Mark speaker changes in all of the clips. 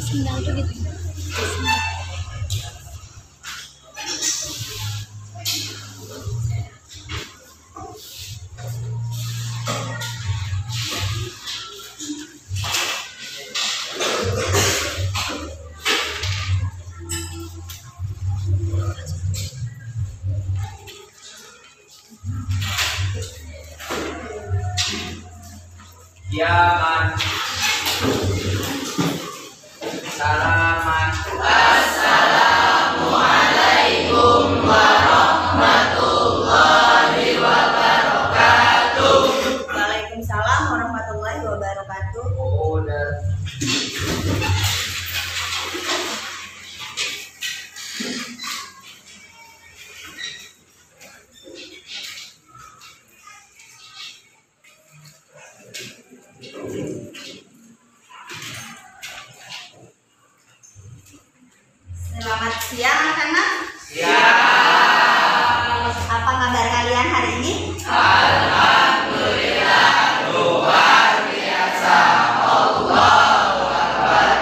Speaker 1: Sendang tuh gitu.
Speaker 2: Yaman, salaman,
Speaker 3: Assalamualaikum warahmatullahi wabarakatuh.
Speaker 1: Waalaikumsalam warahmatullahi wabarakatuh.
Speaker 2: udah.
Speaker 1: Selamat siang anak-anak.
Speaker 2: Siap.
Speaker 1: Apa kabar kalian hari ini?
Speaker 3: Alhamdulillah, luar biasa. Allahu Akbar.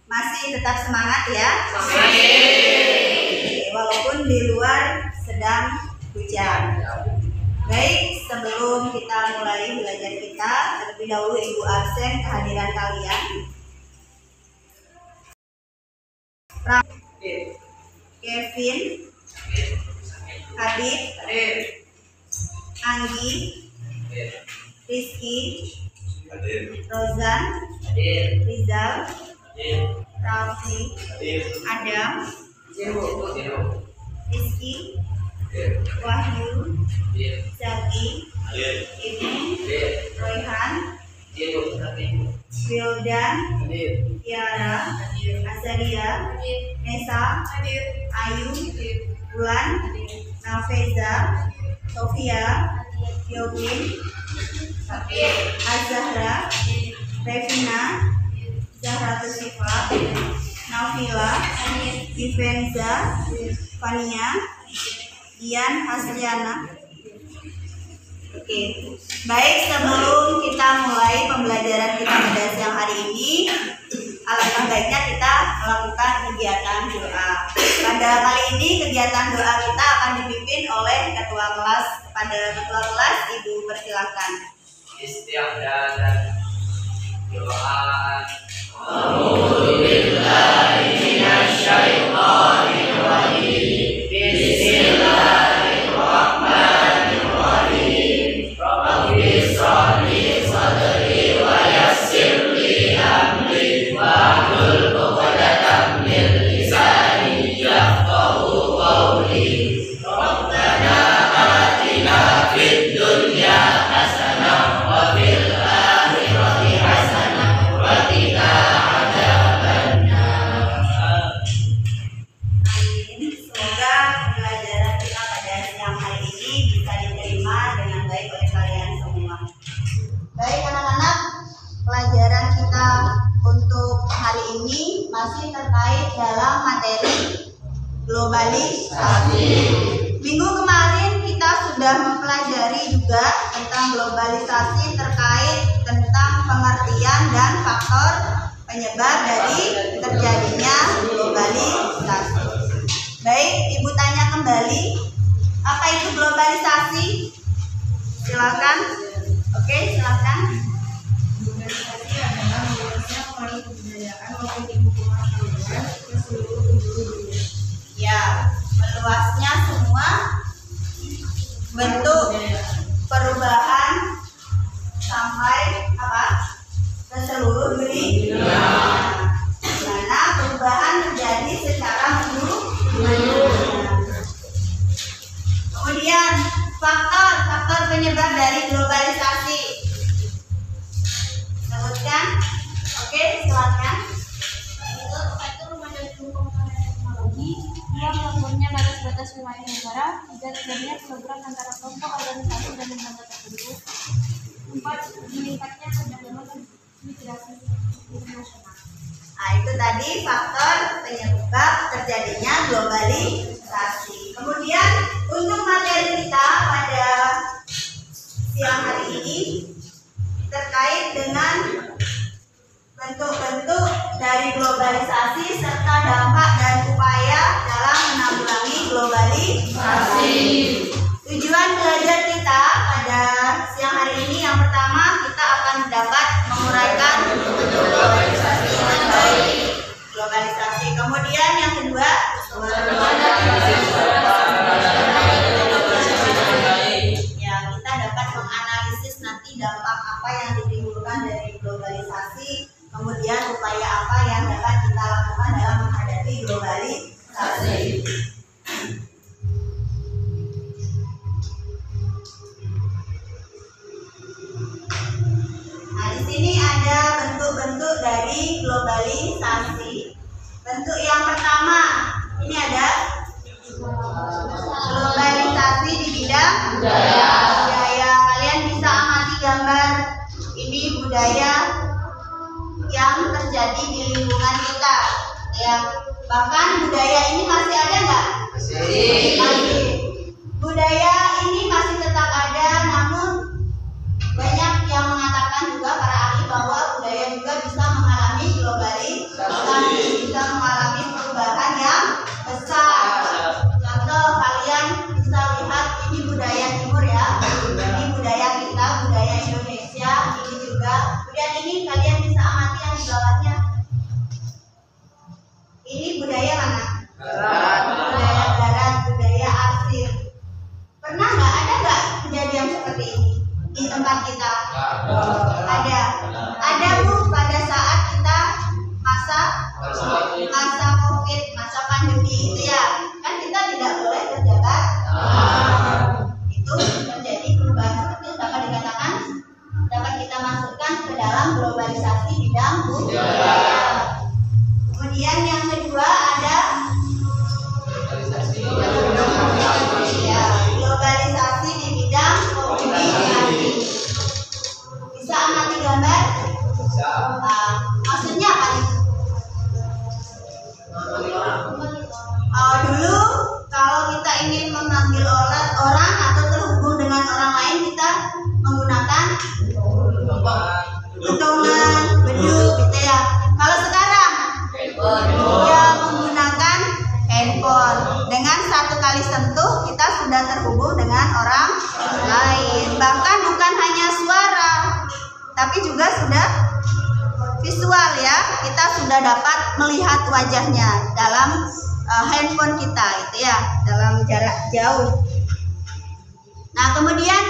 Speaker 1: Masih tetap semangat ya?
Speaker 3: Amin.
Speaker 1: Oke, walaupun di luar sedang hujan. Baik, sebelum kita mulai belajar kita, terlebih dahulu Ibu absen kehadiran kalian. Kevin, Habib, Anggi, Rizky, Rozan, Rizal, Raffi, Adam, Rizky, Wahyu, Zaki, Ibnu, Royhan, Wildan, Tiara, Azaria, Nesa, Ayu, Bulan, Nafeza, Sofia, Yobin, Azahra, Revina, Zahra Tusifa, Nafila, Ivenza, Fania, Ian Hasliana. Oke, baik, sebelum kita mulai pembelajaran kita pada siang hari ini, alangkah baiknya kita melakukan kegiatan doa. Pada kali ini kegiatan doa kita akan dipimpin oleh ketua kelas. Pada ketua kelas, Ibu persilahkan.
Speaker 2: Istiadat dan doa.
Speaker 3: A'udzubillahi minasyaitonirrajim. Bismillahirrahmanirrahim. Rabbi shrah li sadri wa yassir li amri wahlul 'uqdatam min lisani yafqahu qawli. Rabbana atina fid dunya hasanah wa fil akhirati hasanah wa qina adzabannar.
Speaker 1: Amin. Semoga pembelajaran kita pada siang hari ini bisa diterima dengan baik oleh kalian semua. Baik anak-anak, pelajaran kita untuk hari ini masih terkait dalam materi globalisasi. Minggu kemarin kita sudah mempelajari juga tentang globalisasi terkait tentang pengertian dan faktor penyebab dari terjadinya globalisasi. Baik, Ibu tanya kembali, apa itu globalisasi? Silakan. Oke, silakan.
Speaker 4: Globalisasi adalah meluasnya pengaruh kebudayaan maupun ilmu pengetahuan ke seluruh penjuru dunia.
Speaker 1: Ya, meluasnya semua bentuk perubahan sampai apa? Ke seluruh dunia. Di mana perubahan terjadi secara menyeluruh. Kemudian faktor penyebab dari globalisasi. Sebutkan. Oke, silakan.
Speaker 5: Satu, maju penggunaan teknologi. Dua, melakukannya batas wilayah negara. Tiga, terjadinya program antara kelompok organisasi dan lembaga tertentu. Empat, meningkatnya perdagangan dan migrasi internasional.
Speaker 1: Nah, itu tadi faktor penyebab terjadinya globalisasi. Kemudian untuk materi kita pada siang hari ini terkait dengan bentuk-bentuk dari globalisasi serta dampak dan upaya dalam menanggulangi globalisasi. Tujuan belajar kita pada siang hari ini yang pertama, kita akan dapat menguraikan bentuk globalisasi dengan baik. Globalisasi. Kemudian yang kedua, ya, kita dapat menganalisis nanti dampak apa yang ditimbulkan dari globalisasi, kemudian upaya apa yang dapat kita lakukan dalam menghadapi globalisasi. Nah, di sini ada bentuk-bentuk dari globalisasi. Bentuk yang pertama, ini ada globalisasi di bidang budaya. Kalian bisa amati gambar ini, budaya yang terjadi di lingkungan kita. Ya, bahkan budaya ini masih ada nggak? Masih. Budaya ini masih tetap ada, namun banyak yang mengatakan juga para ahli bahwa budaya juga bisa mengalami globalisasi, bisa mengalami perubahan yang besar. Contoh, kalian bisa lihat ini budaya timur ya, ini budaya kita, budaya Indonesia, ini juga. Kemudian ini kalian bisa amati yang di bawahnya. Ini budaya mana? Budaya barat, budaya asing. Pernah ada nggak kejadian seperti ini di tempat kita? Ada Bu, pada saat kita masa COVID, masa pandemi itu ya, kan kita tidak boleh berjabat. Itu terjadi perubahan seperti itu, dapat dikatakan dapat kita masukkan ke dalam globalisasi bidang budaya. Kemudian yang kedua ada globalisasi di bidang komunikasi. Bisa amati gambar? Maksudnya apa nih? Dulu kalau kita ingin memanggil orang atau terhubung dengan orang lain, kita menggunakan petungan, beduk gitu ya. Kalau sekarang ya menggunakan handphone. Dengan satu kali sentuh kita sudah terhubung dengan orang lain. Bahkan bukan hanya suara, tapi juga sudah visual ya. Kita sudah dapat melihat wajahnya dalam handphone kita itu ya, dalam jarak jauh. Nah, kemudian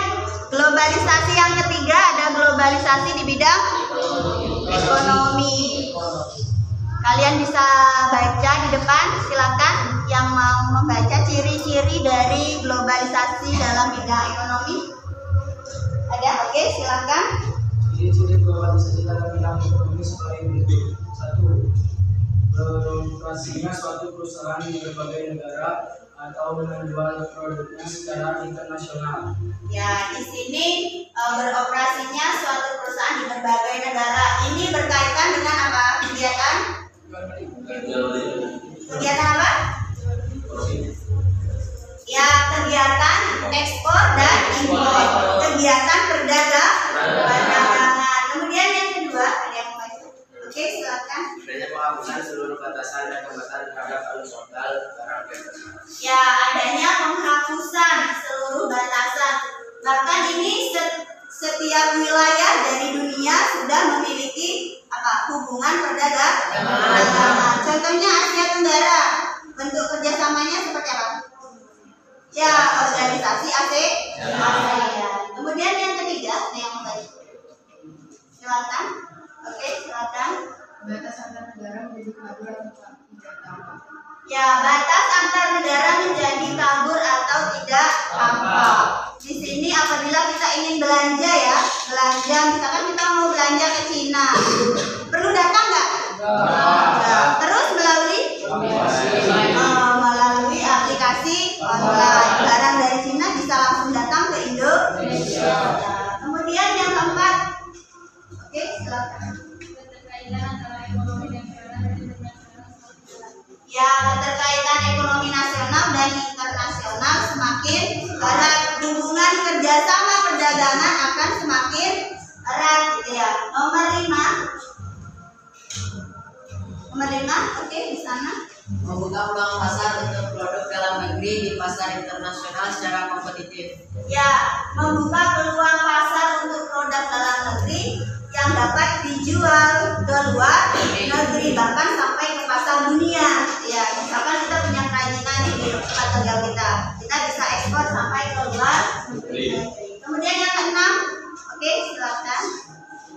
Speaker 1: globalisasi yang ketiga ada globalisasi di bidang ekonomi. Kalian bisa baca di depan, silakan yang mau membaca ciri-ciri dari globalisasi dalam bidang ekonomi. Ada? Oke, silakan.
Speaker 6: Ciri-ciri globalisasi dalam bidang ekonomi sebagai berikut. 1. Beroperasinya suatu perusahaan di berbagai negara atau menjual produknya secara internasional.
Speaker 1: Ya, di sini beroperasinya suatu perusahaan di berbagai negara. Ini berkaitan dengan apa? Kegiatan apa? Ya, kegiatan ekspor dan impor. Kegiatan perdagangan. Kemudian yang kedua, ada yang mau? Oke, silakan.
Speaker 2: Adanya penghapusan seluruh batasan dan hambatan terhadap arus modal barang dan jasa.
Speaker 1: Ya, adanya penghapusan seluruh batasan. Bahkan ini setiap wilayah dari dunia sudah memiliki hubungan perdagangan. Contohnya Asia Tenggara, bentuk kerjasamanya seperti apa? Ya, organisasi ASEAN. Kemudian yang ketiga, yang mau tadi. Silakan. Oke, silakan.
Speaker 4: Batas antar negara menjadi kabur atau tidak tampak.
Speaker 1: Ya, batas antar negara menjadi kabur atau tidak tampak. Di sini apabila kita ingin belanja ya, misalkan kita mau belanja ke Cina, perlu datang nggak? Terus melalui aplikasi online, barang dari Cina bisa langsung datang ke Indonesia. Kemudian yang keempat, oke, silakan. Ya, keterkaitan ekonomi nasional dan internasional semakin erat, hubungan kerjasama perdagangan akan semakin erat. kelima, oke, di sana.
Speaker 7: Membuka peluang pasar untuk produk dalam negeri di pasar internasional secara kompetitif.
Speaker 1: Ya, membuka peluang pasar untuk produk dalam negeri yang dapat dijual ke luar negeri, bahkan sampai ke pasar dunia. Ya, misalkan kita punya kerajinan di tempat tinggal kita bisa ekspor sampai ke luar negeri. Kemudian yang keenam, oke, silakan.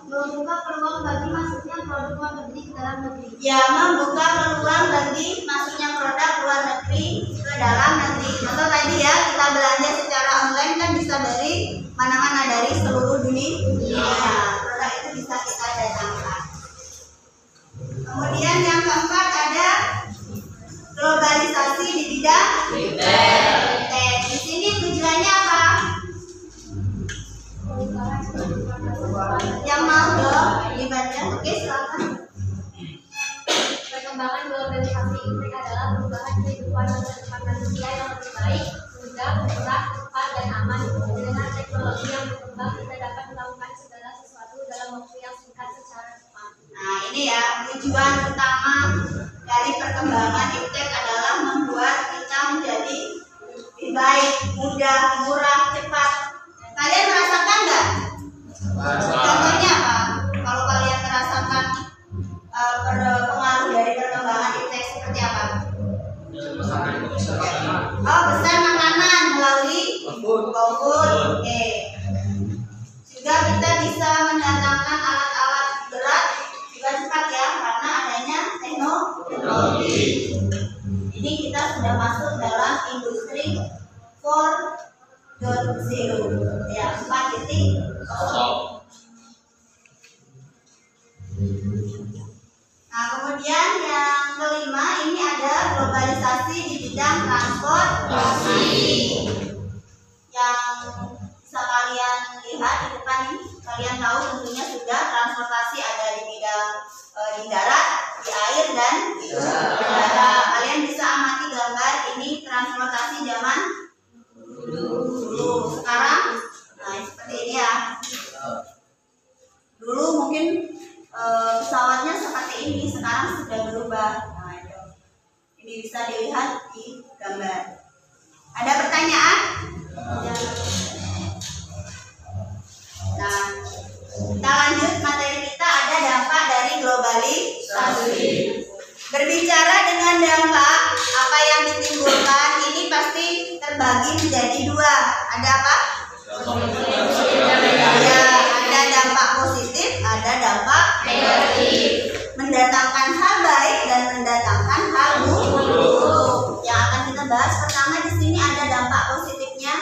Speaker 5: Membuka peluang bagi masuknya produk luar negeri ke dalam negeri.
Speaker 1: Ya, membuka peluang bagi masuknya produk luar negeri ke dalam negeri. Contoh tadi ya, kita belanja secara online kan bisa dari mana-mana, dari seluruh dunia. Produk itu bisa kita datangkan. Kemudian yang keempat ada globalisasi di bidang fintech. Di sini tujuannya apa? Yang mau dong dibaca, oke, silakan.
Speaker 5: Perkembangan globalisasi ini adalah perubahan kehidupan manusia yang lebih baik, mudah, murah, cepat, dan aman. Dengan teknologi yang berkembang, kita dapat melakukan segala sesuatu dalam waktu yang singkat secara cepat.
Speaker 1: Nah, ini ya, tujuan utama dari perkembangan iptek adalah membuat kita menjadi lebih baik, mudah, murah, cepat. Kalian merasakan nggak? Contohnya apa? Kalau kalian merasakan pengaruh dari perkembangan iptek seperti apa? Oh, pesan makanan melalui GoFood. Oke. Juga kita bisa mendatangkan alat-alat berat juga cepat ya, karena adanya teknologi. Ini kita sudah masuk dalam industri 4.0 ya, 4.0. Nah, kemudian yang kelima ini ada globalisasi di bidang transportasi. Yang bisa kalian lihat di depan ini, kalian tahu tentunya sudah transportasi ada di bidang di darat, di air, dan di udara. Kalian bisa amati gambar ini transportasi zaman dulu. Sekarang, nah seperti ini ya. Dulu mungkin pesawatnya seperti ini, sekarang sudah berubah. Nah, ini bisa dilihat di gambar. Ada pertanyaan? Nah, kita lanjut materi kita, ada dampak dari globalisasi. Berbicara dengan dampak, apa yang ditimbulkan ini pasti terbagi menjadi dua. Ada apa? Ya, ada dampak positif, ada dampak negatif. Mendatangkan hal baik dan mendatangkan hal buruk. Yang akan kita bahas pertama di sini ada dampak positifnya.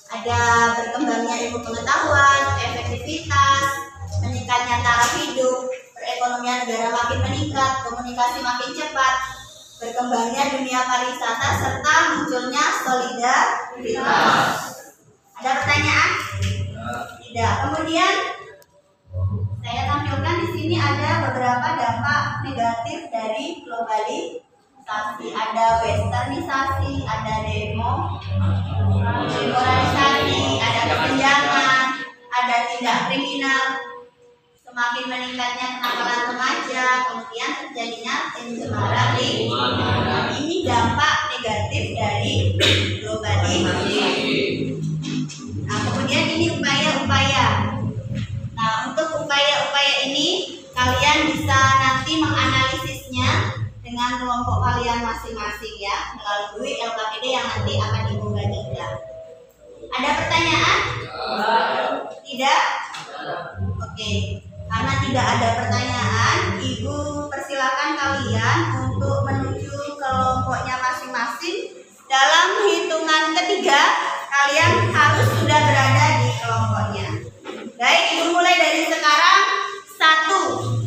Speaker 1: Ada berkembangnya ilmu pengetahuan, efektivitas, meningkatnya taraf hidup, perekonomian negara makin meningkat, komunikasi makin cepat, berkembangnya dunia pariwisata, serta munculnya solidaritas. Ada pertanyaan? Tidak. Kemudian saya tampilkan di sini ada beberapa dampak negatif dari globalisasi. Ada westernisasi, ada demoralisasi, ada kesenjangan, ada tindak kriminal, semakin meningkatnya kenakalan remaja, kemudian terjadinya pencemaran lingkungan. Ini dampak negatif dari globalisasi. Nah, kemudian ini upaya-upaya. Nah, untuk upaya-upaya ini kalian bisa nanti menganalisisnya dengan kelompok kalian masing-masing ya, melalui LKPD yang nanti akan Ibu bagikan. Ada pertanyaan? Tidak? Oke. Karena tidak ada pertanyaan, Ibu persilakan kalian untuk menuju kelompoknya masing-masing. Dalam hitungan ketiga, kalian harus sudah berada di kelompoknya. Baik, Ibu mulai dari sekarang. 1.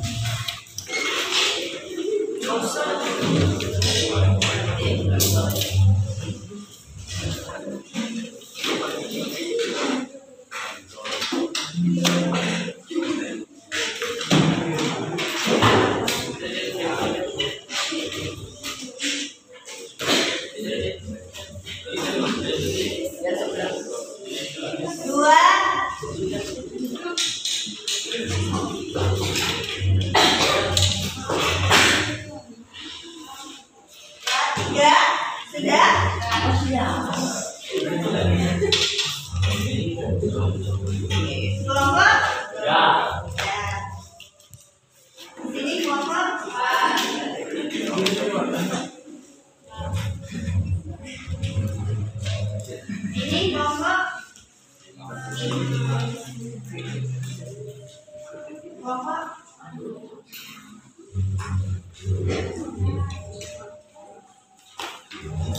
Speaker 1: Bapak.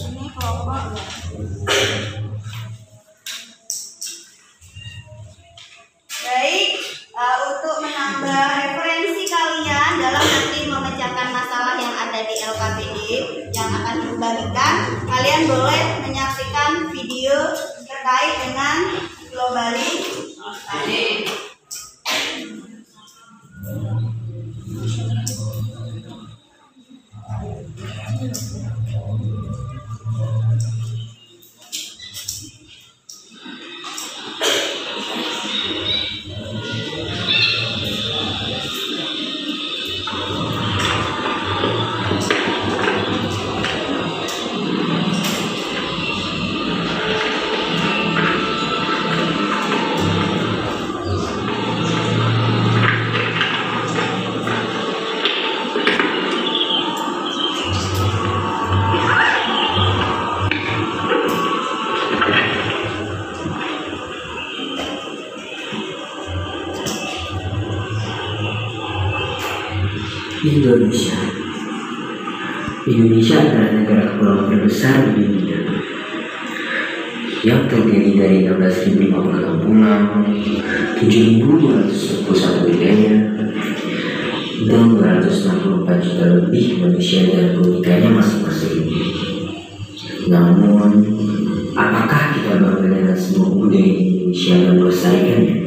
Speaker 1: Ini kelompok. Baik, untuk menambah referensi kalian dalam nanti memecahkan masalah yang ada di LKPD yang akan dibagikan, kalian boleh menyaksikan video terkait dengan globalisasi.
Speaker 8: Indonesia adalah negara kepulauan terbesar di dunia yang terdiri dari 16.056 pulau, 7.221 wilayah, dan 264 juta lebih manusia dan keunikannya masing-masing. Namun, apakah kita bangga dengan semua budaya Indonesia dan melestarikannya?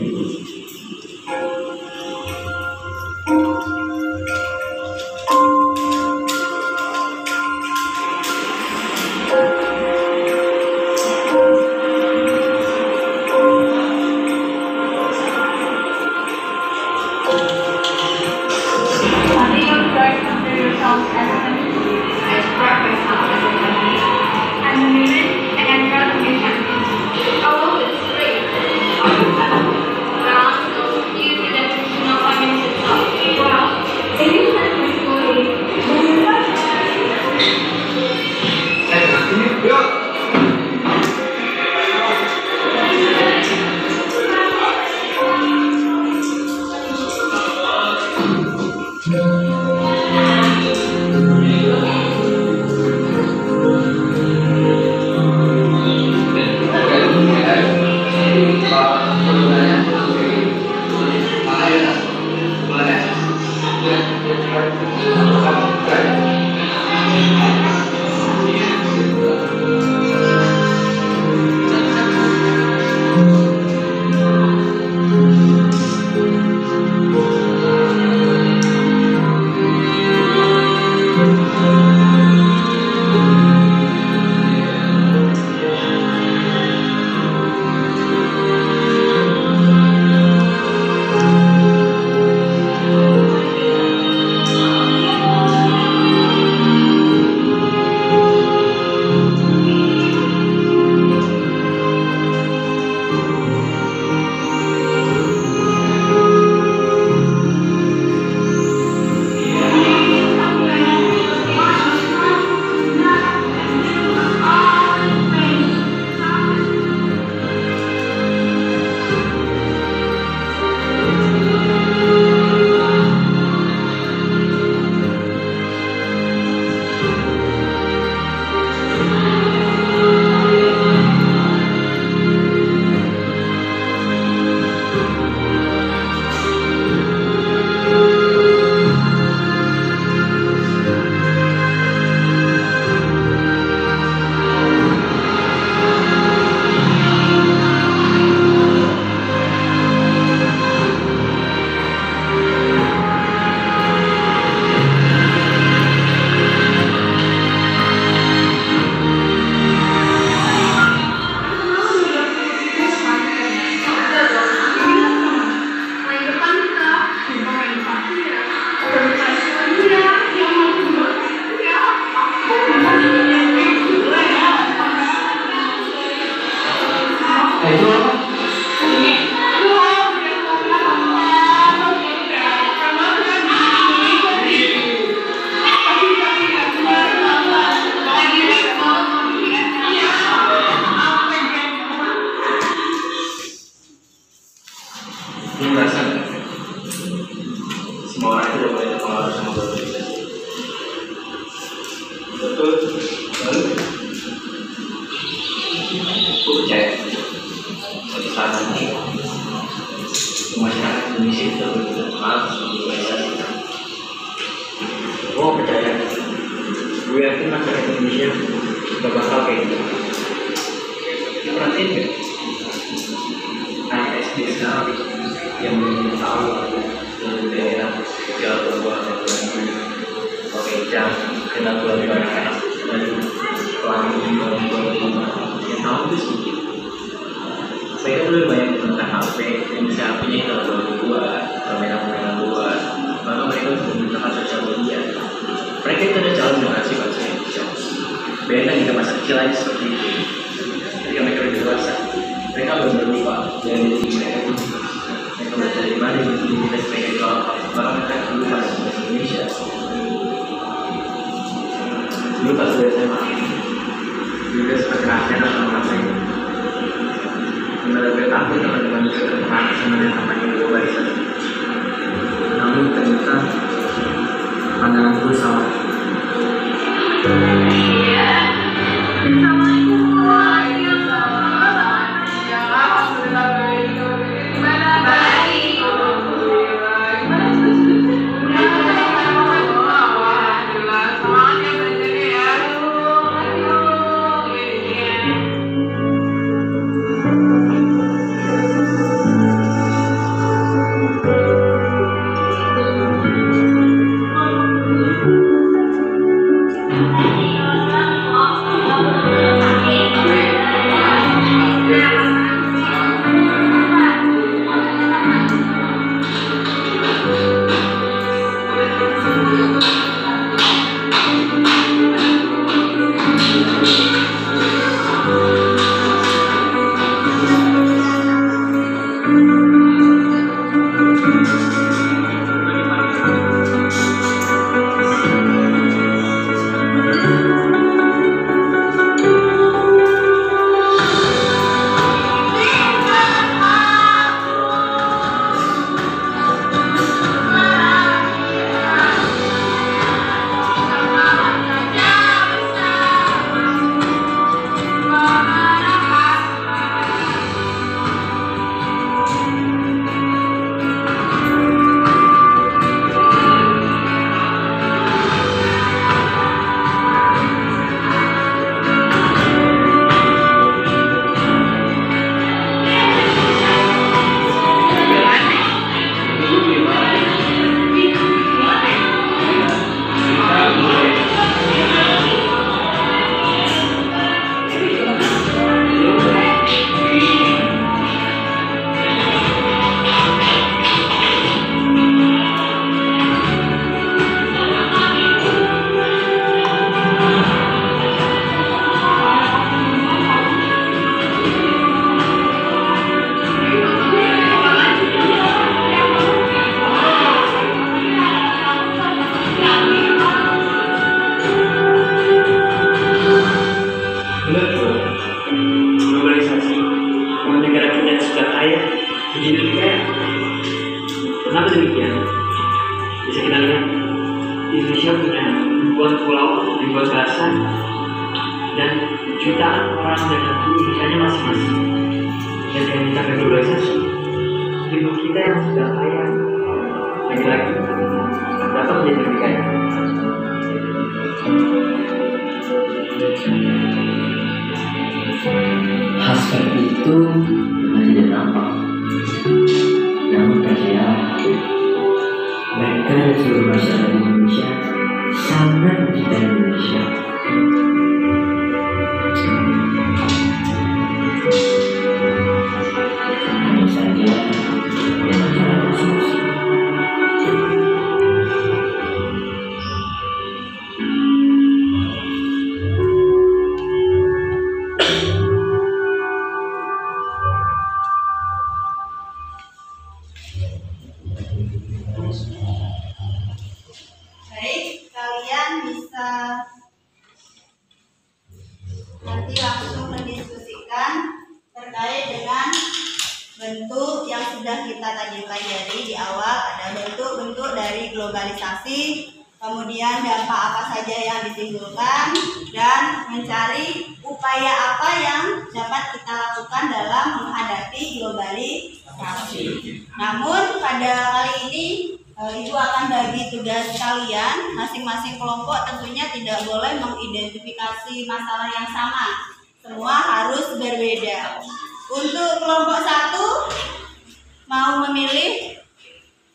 Speaker 3: semua orang tidak boleh terpengaruh sama globalisasi. Betul. Lalu aku percaya suatu saat nanti masyarakat Indonesia itu betul terpengaruh sama globalisasi. Oh percaya. Gue yakin masyarakat Indonesia gak bakal kayak gitu. Perhatiin gak? Anak SD sekarang yang belum tahu dari daerah Jawa Barat pakai jam kenal dua anak-anak dari pelangi yang tahu itu sedikit. Saya dulu banyak menggunakan HP yang bisa HP-nya itu buat permainan luar, bahkan mereka juga menggunakan sosial media. Mereka itu ada calon generasi bangsa Indonesia. Bayangkan jika masa kecil aja seperti itu. Ketika mereka lebih dewasa, mereka benar-benar lupa dari diri mereka itu. Mereka belajar dari mana identitas mereka itu apa. Bahkan mereka lupa dengan bahasa Indonesia. Dulu pas saya SMA, juga sempat kasihan sama rasanya. Benar-benar takut teman-teman bisa terpengaruh sama yang namanya globalisasi. Namun ternyata pandanganku salah. Kenapa demikian? Bisa kita lihat Indonesia punya ribuan pulau, ribuan bahasa, dan jutaan orang dengan keunikannya masing-masing. Dan dengan kita globalisasi, ibu kita yang sudah kaya lagi-lagi dapat menjadi lebih kaya.
Speaker 8: Hal seperti itu memang tidak nampak. Namun percayalah, mereka dan seluruh masyarakat Indonesia sangat mencintai Indonesia. Hanya saja dengan cara masing-masing.
Speaker 1: Baik, kalian bisa nanti langsung mendiskusikan terkait dengan bentuk yang sudah kita tadi pelajari di awal. Ada bentuk-bentuk dari globalisasi, kemudian dampak apa saja yang ditimbulkan, dan mencari upaya apa yang dapat kita lakukan dalam menghadapi globalisasi. Namun pada kali ini Ibu akan bagi tugas kalian, masing-masing kelompok tentunya tidak boleh mengidentifikasi masalah yang sama. Semua harus berbeda. Untuk kelompok 1 mau memilih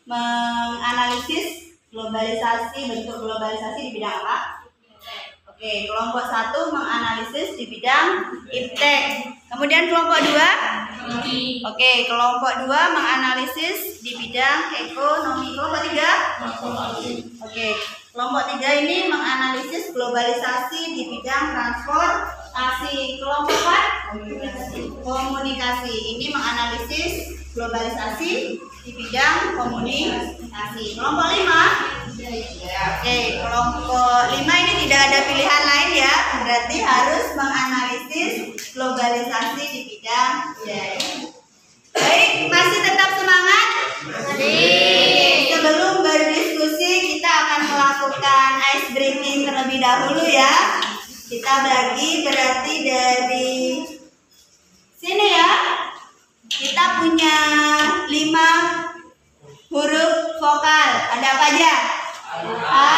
Speaker 1: menganalisis globalisasi, bentuk globalisasi di bidang apa? Oke, kelompok 1 menganalisis di bidang iptek. Kemudian kelompok 2? Oke, kelompok 2 menganalisis di bidang ekonomi. Kelompok 3? Oke, kelompok 3 ini menganalisis globalisasi di bidang transportasi. Kelompok 4? Komunikasi. Ini menganalisis globalisasi di bidang komunikasi. Kelompok 5? Oke, kelompok 5 ini tidak ada pilihan lain ya, berarti harus menganalisis globalisasi di bidang Baik, masih tetap semangat? Sebelum berdiskusi kita akan melakukan ice breaking terlebih dahulu ya. Kita bagi berarti dari sini ya. Kita punya 5 huruf vokal. Ada apa aja? A,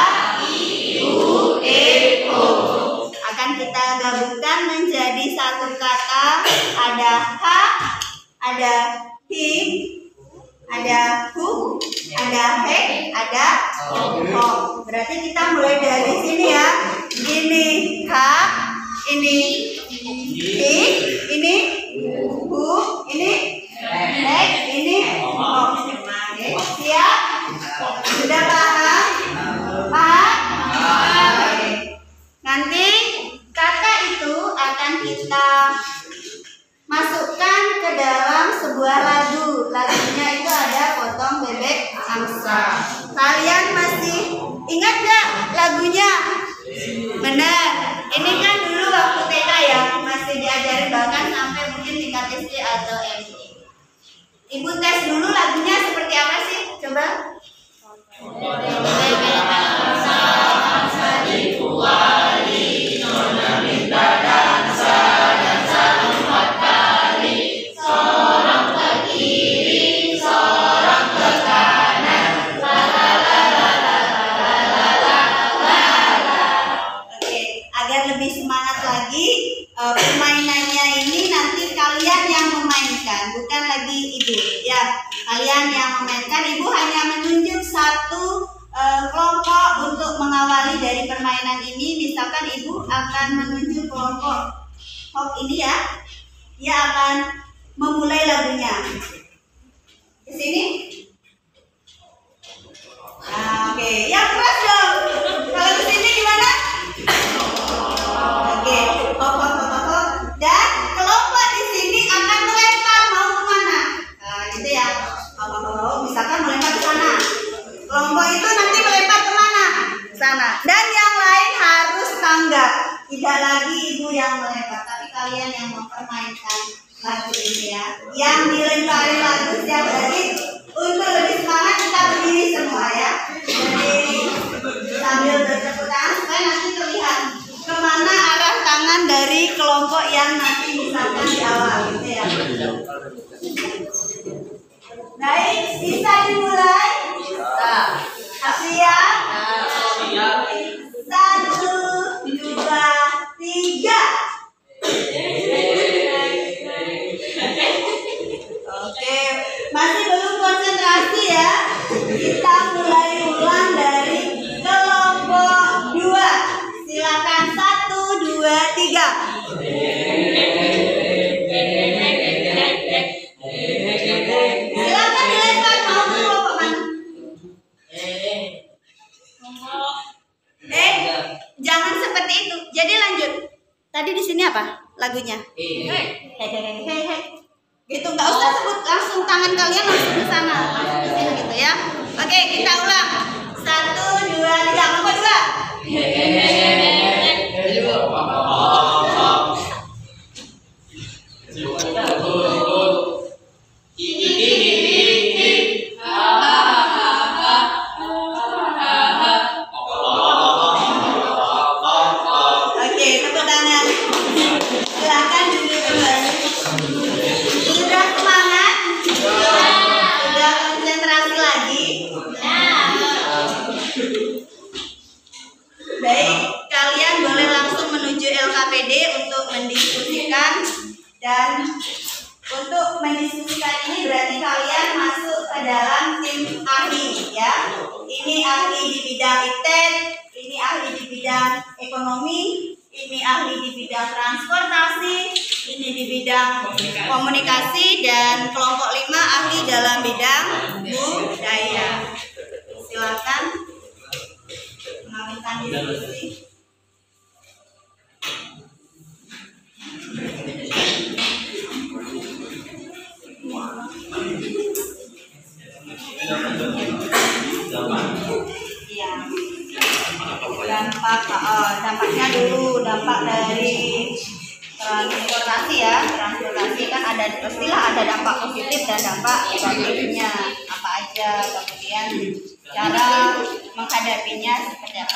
Speaker 1: I, U, E, O. Akan kita gabungkan menjadi satu kata. Ada H, ada hi, ada hu, ada he, ada o. Berarti kita mulai dari sini ya. Ini H, ini hi, ini hu, ini he, ini o. Oke, siap? Sudah paham? Paham? Oke. Nanti kata itu akan kita masukkan ke dalam sebuah lagu. Lagunya itu ada Potong Bebek Angsa. Kalian masih ingat gak lagunya? Benar. Ini kan dulu waktu TK ya, masih diajarin bahkan sampai mungkin tingkat SD atau SD. Ibu tes dulu lagunya seperti apa sih? Coba. Permainannya ini nanti kalian yang memainkan, bukan lagi ibu ya. Kalian yang memainkan, ibu hanya menunjuk satu kelompok untuk mengawali dari permainan ini. Misalkan ibu akan menunjuk kelompok Hop ini ya, dia akan memulai lagunya. Di sini. Nah, oke, yang keras dong. Kalau di sini gimana? Oke, hop hop hop hop. Dan kelompok di sini akan melempar mau kemana? Nah, gitu ya. Misalkan melempar ke sana. Kelompok itu nanti melempar kemana? Sana. Dan yang lain harus tanggap. Tidak lagi ibu yang melempar, tapi kalian yang mempermainkan lagu ini ya. Yang dilempari lagu setiap hari. Untuk lebih semangat kita berdiri semua ya. Berdiri sambil bertepuk tangan supaya nanti terlihat kemana arah tangan dari kelompok yang nanti misalkan di awal gitu ya. Baik, bisa dimulai? Siap? Siap. 1, 2, 3. Oke, masih belum konsentrasi ya. Kita mulai ulang dari kelompok 2. Silakan 1, 2, 3. Silakan dilempar mau ke kelompok mana? Jangan seperti itu. Jadi lanjut. Tadi di sini apa lagunya? Hei. Gitu, nggak usah sebut langsung tangan kalian langsung ke sana, langsung ke sini gitu ya. Oke, kita ulang. 1, 2, 3. Kelompok 2. Dan untuk mendiskusikan ini berarti kalian masuk ke dalam tim ahli ya. Ini ahli di bidang iptek, ini ahli di bidang ekonomi, ini ahli di bidang transportasi, ini di bidang komunikasi, dan kelompok 5 ahli dalam bidang budaya. Silakan mengalihkan diskusi. Iya. Dampaknya dulu, dampak dari transportasi ya. Transportasi kan pastilah ada dampak positif dan dampak negatifnya apa aja, kemudian cara menghadapinya seperti apa.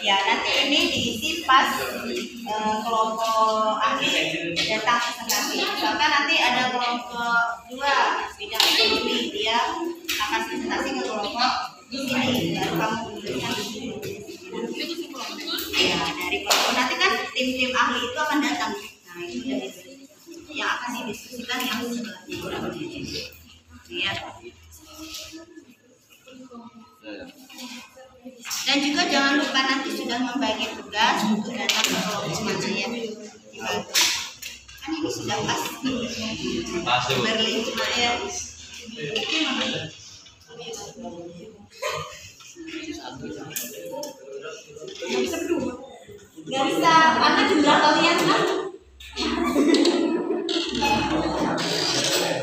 Speaker 1: Ya, nanti ini diisi pas kelompok ahli datang presentasi. Misalkan nanti ada kelompok 2 bidang ekonomi, dia akan presentasi ke kelompok di sini, dan kamu tulisnya di sini. Ya, dari kelompok nanti kan tim-tim ahli itu akan datang. Nah, itu dari yang akan didiskusikan yang sebelahnya. Ya. Dan juga jangan lupa nanti sudah membagi tugas untuk datang ke kelompok mana ya. Kan ini sudah pasti berlima ya. Gak bisa karena jumlah kalian kan.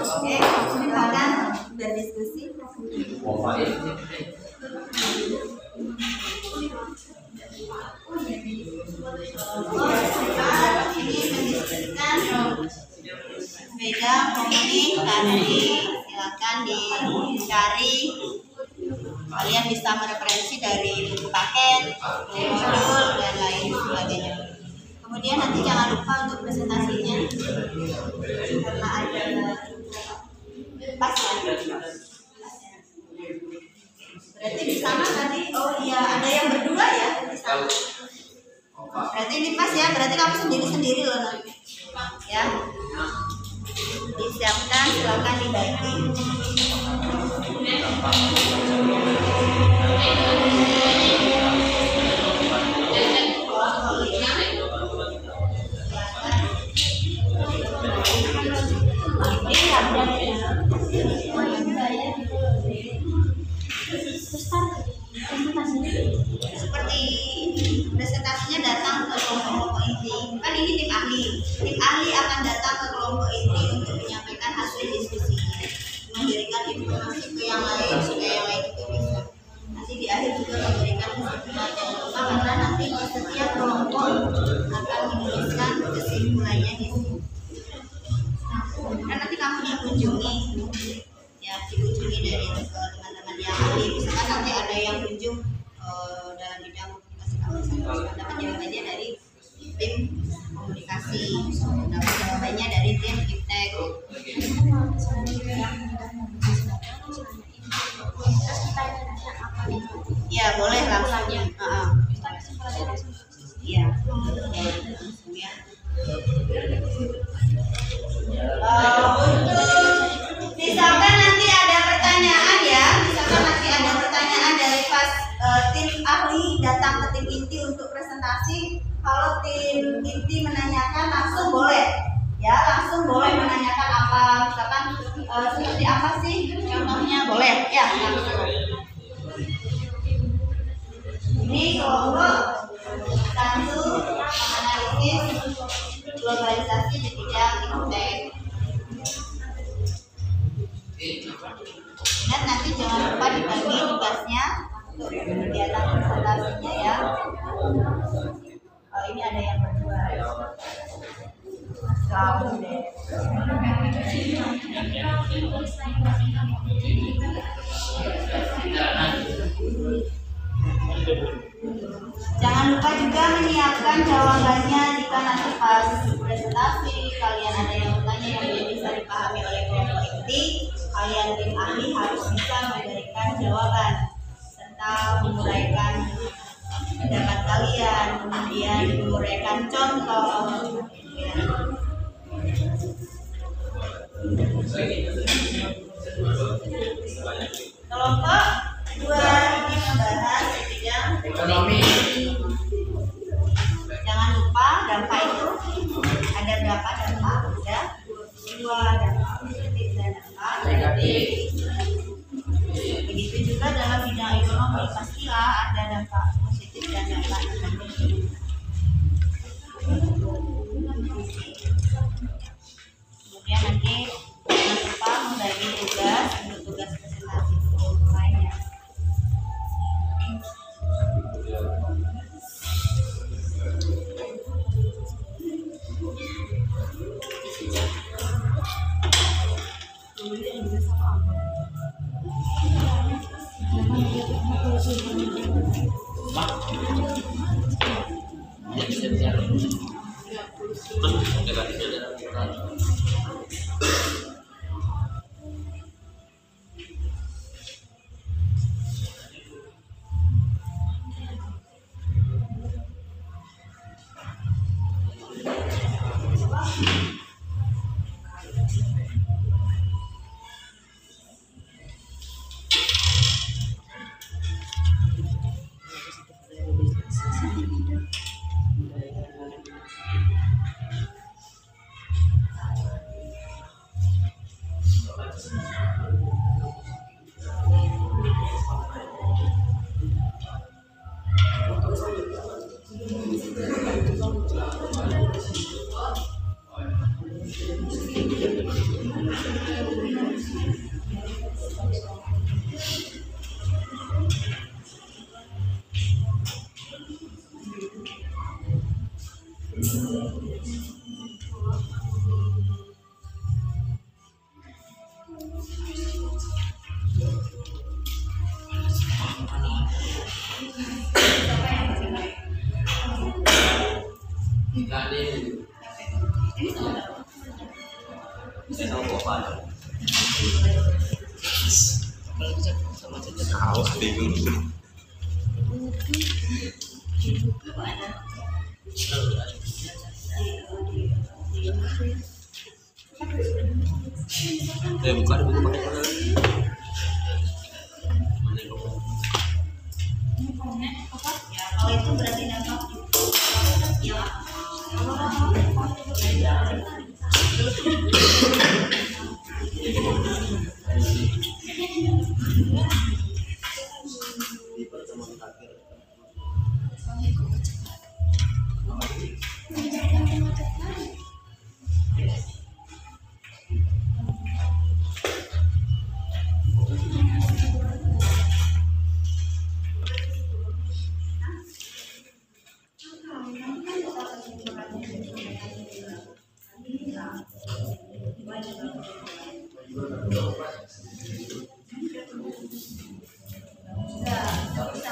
Speaker 1: Oke, silakan berdiskusi. Ini mendiskusikan bidang komunikasi. Silakan dicari. Kalian bisa mereferensi dari buku paket, modul, dan lain sebagainya. Kemudian nanti jangan lupa untuk presentasinya, karena ada pas ya. Berarti di sana tadi, oh iya ada yang berdua ya di sana. Berarti ini pas ya, berarti kamu sendiri-sendiri loh nanti. Ya. Disiapkan, silakan dibagi. Seperti presentasinya datang ke kelompok inti, kan ini tim ahli. Tim ahli akan datang ke kelompok inti untuk menyampaikan hasil diskusinya, memberikan informasi ke yang lain supaya yang lain juga bisa. Nanti di akhir juga memberikan kesimpulan. Jangan lupa karena nanti setiap kelompok akan menuliskan kesimpulannya di sini. Dan nanti kamu dikunjungi, ya dikunjungi dari teman-teman yang ahli. Misalkan nanti ada yang kunjung dalam bidang komunikasi, kamu dapat jawabannya dari tim komunikasi, dapat jawabannya dari tim iptek. Ya boleh langsung. Iya. Untuk misalkan nanti ada pertanyaan ya, misalkan nanti ada pertanyaan dari pas tim ahli datang ke tim inti untuk presentasi. Kalau tim inti menanyakan langsung boleh, ya langsung boleh menanyakan apa, misalkan seperti apa sih contohnya, boleh ya langsung. Ini kelompok 1 analisis globalisasi di bidang iptek. Ingat nanti jangan lupa dibagi tugasnya untuk kegiatan presentasinya ya. Oh, ini ada yang berdua. Jangan lupa juga menyiapkan jawabannya jika nanti pas presentasi kalian ada yang bertanya yang tidak bisa dipahami oleh kelompok inti, kalian tim ahli harus bisa memberikan jawaban serta menguraikan pendapat kalian, kemudian menguraikan contoh. Ya.
Speaker 7: Ekonomi.
Speaker 1: Jangan lupa dampak itu ada berapa dampak? Ada 2 dampak positif dan dampak negatif. Begitu juga dalam bidang ekonomi pastilah ada dampak positif dan dampak negatif. Kemudian nanti jangan lupa membagi tugas untuk tugas presentasi lainnya. Ya, kalau itu berarti dampak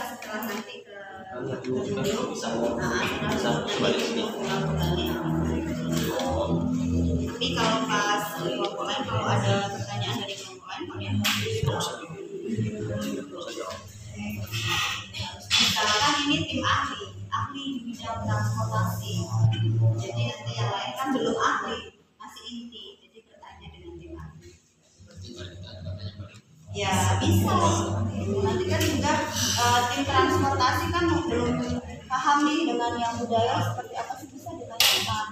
Speaker 1: setelah nanti ke tapi kalau pas kelompok lain, kalau ada pertanyaan dari kelompok lain, misalkan ini tim ahli di bidang transportasi, jadi nanti yang lain kan belum ahli, masih inti, jadi bertanya dengan tim ahli. Ya bisa, nanti kan juga tim transportasi kan belum paham nih dengan yang budaya seperti apa sih, bisa ditanyakan.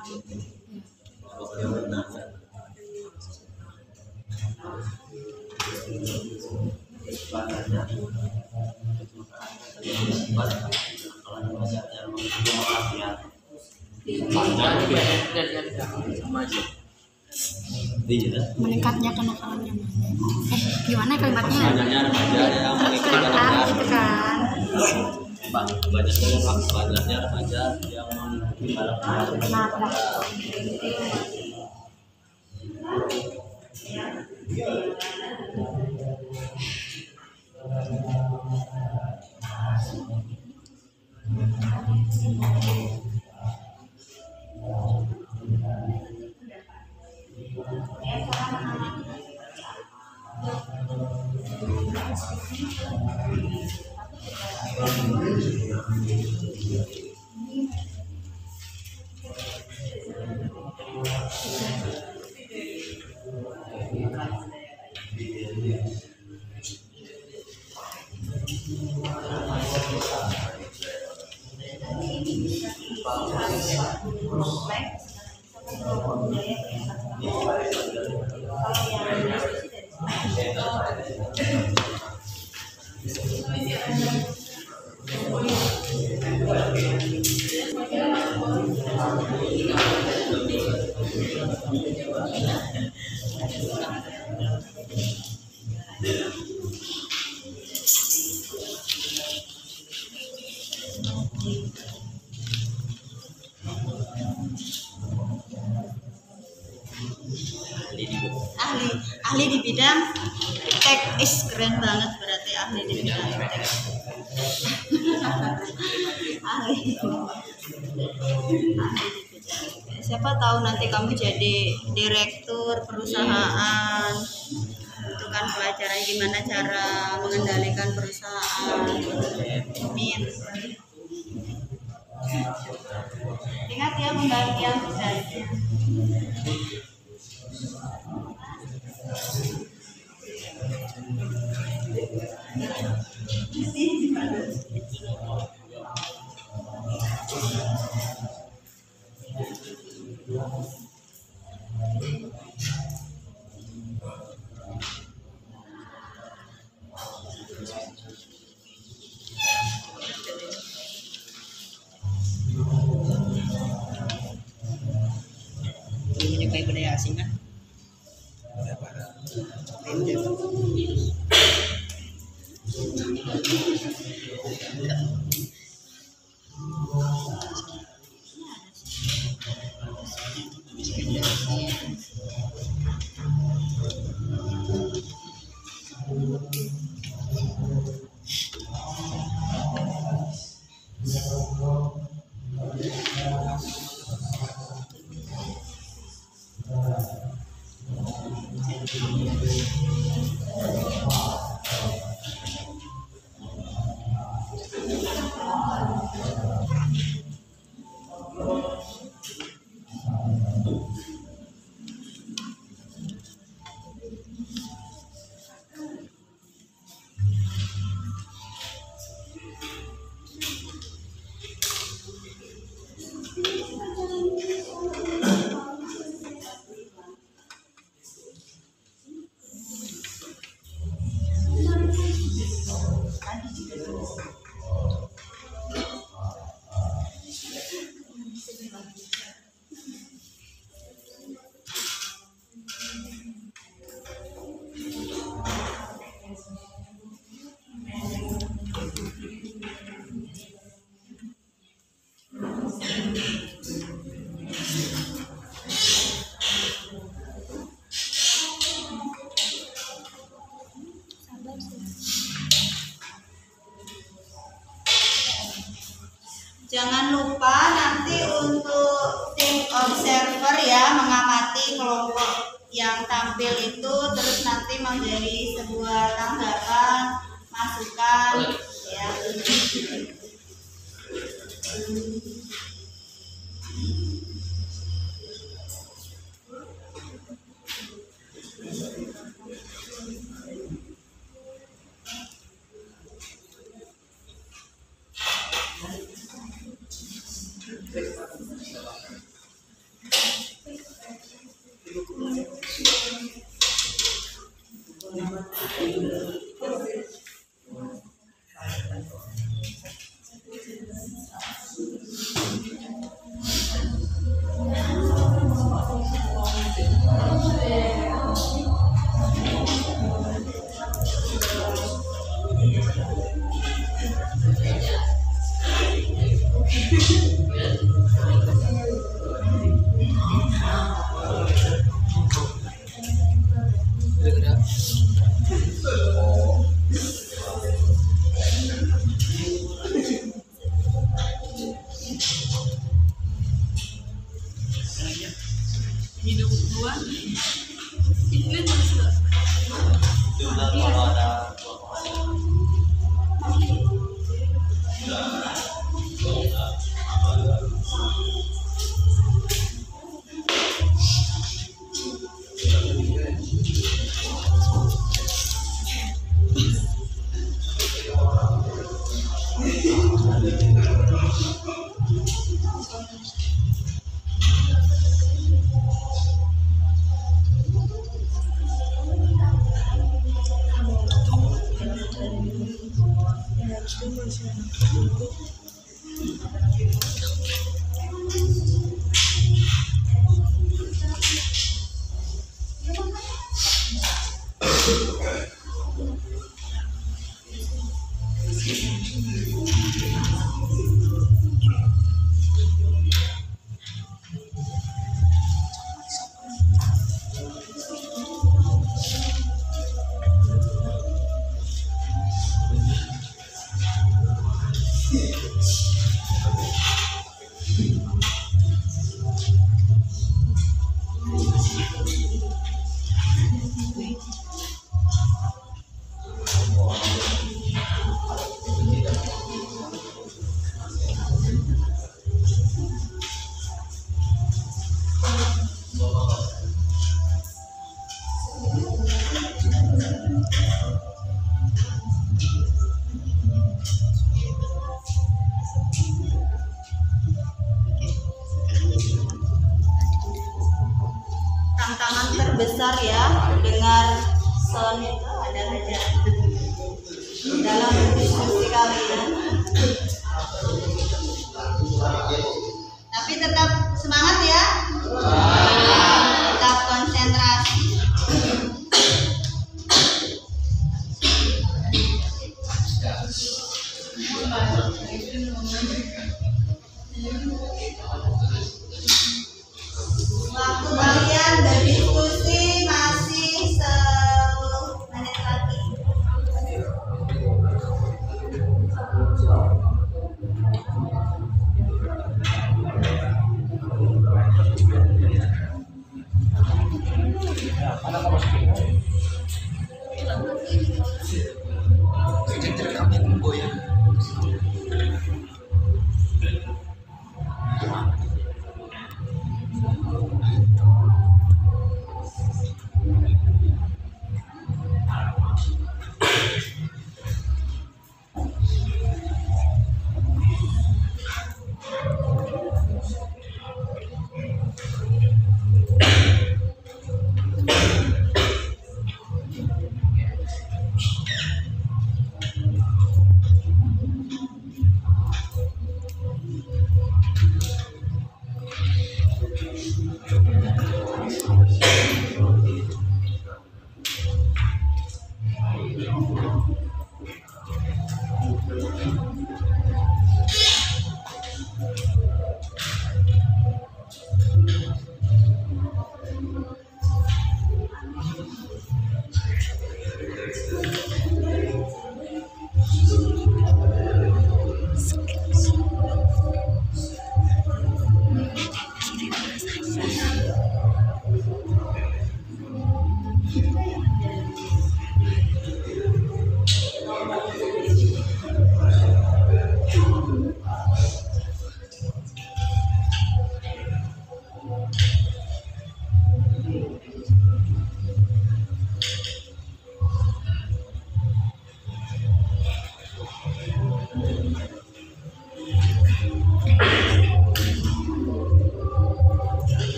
Speaker 5: Meningkatnya kenakalannya. Gimana kalimatnya?
Speaker 3: Banyaknya remaja yang mengikuti
Speaker 5: Gitu kan.
Speaker 3: banyaknya remaja yang mengikuti balap.
Speaker 1: ahli di bidang teks, keren banget berarti ahli di bidang teks. ahli di bidang. Siapa tahu nanti kamu jadi direktur perusahaan. Itu kan pelajaran gimana cara mengendalikan perusahaan. Amin. Ingat ya, mengganti yang saja.
Speaker 7: Menyukai budaya asing kan?
Speaker 1: Jangan lupa nanti untuk tim observer ya, mengamati kelompok yang tampil itu, terus nanti menjadi sebuah tanggapan, masukan ya. Tantangan terbesar ya, dengar sound itu adalah dalam diskusi kalian. Tapi tetap semangat ya, tetap konsentrasi. Waktu kalian berdiskusi masih 10 menit lagi.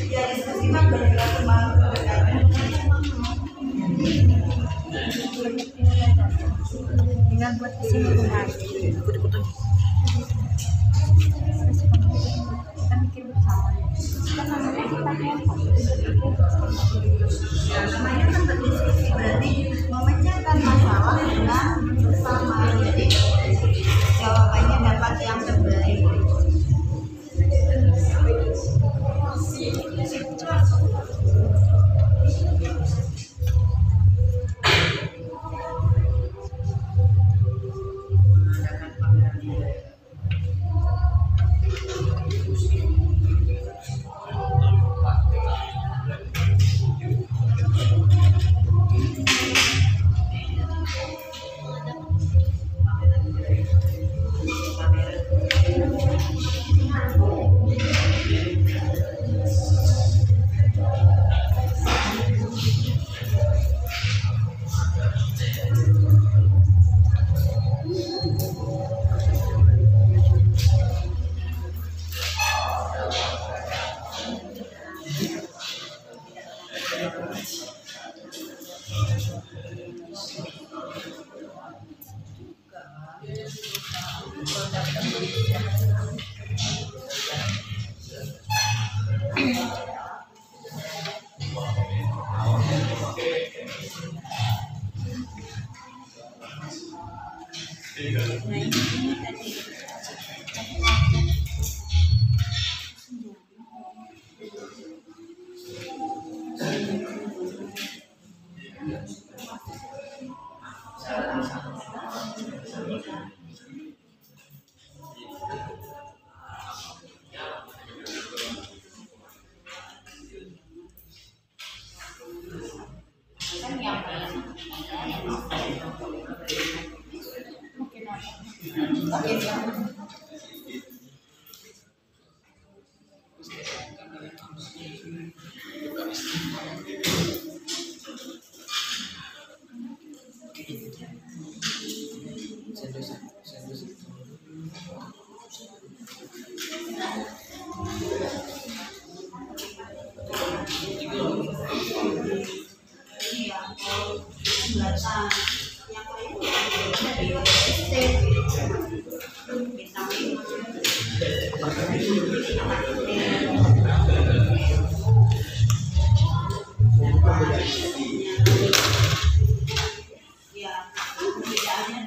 Speaker 1: Ya diskusi mah berkembang.
Speaker 4: Tinggal buat kesimpulan. Kita mikir bersama. Kan namanya kita handphone.
Speaker 1: Namanya kan berdiskusi, berarti memecahkan masalah dengan bersama. Jadi jawabannya dapat yang terbaik. Nah ini tadi kan yang belakang yang lain ya perbedaannya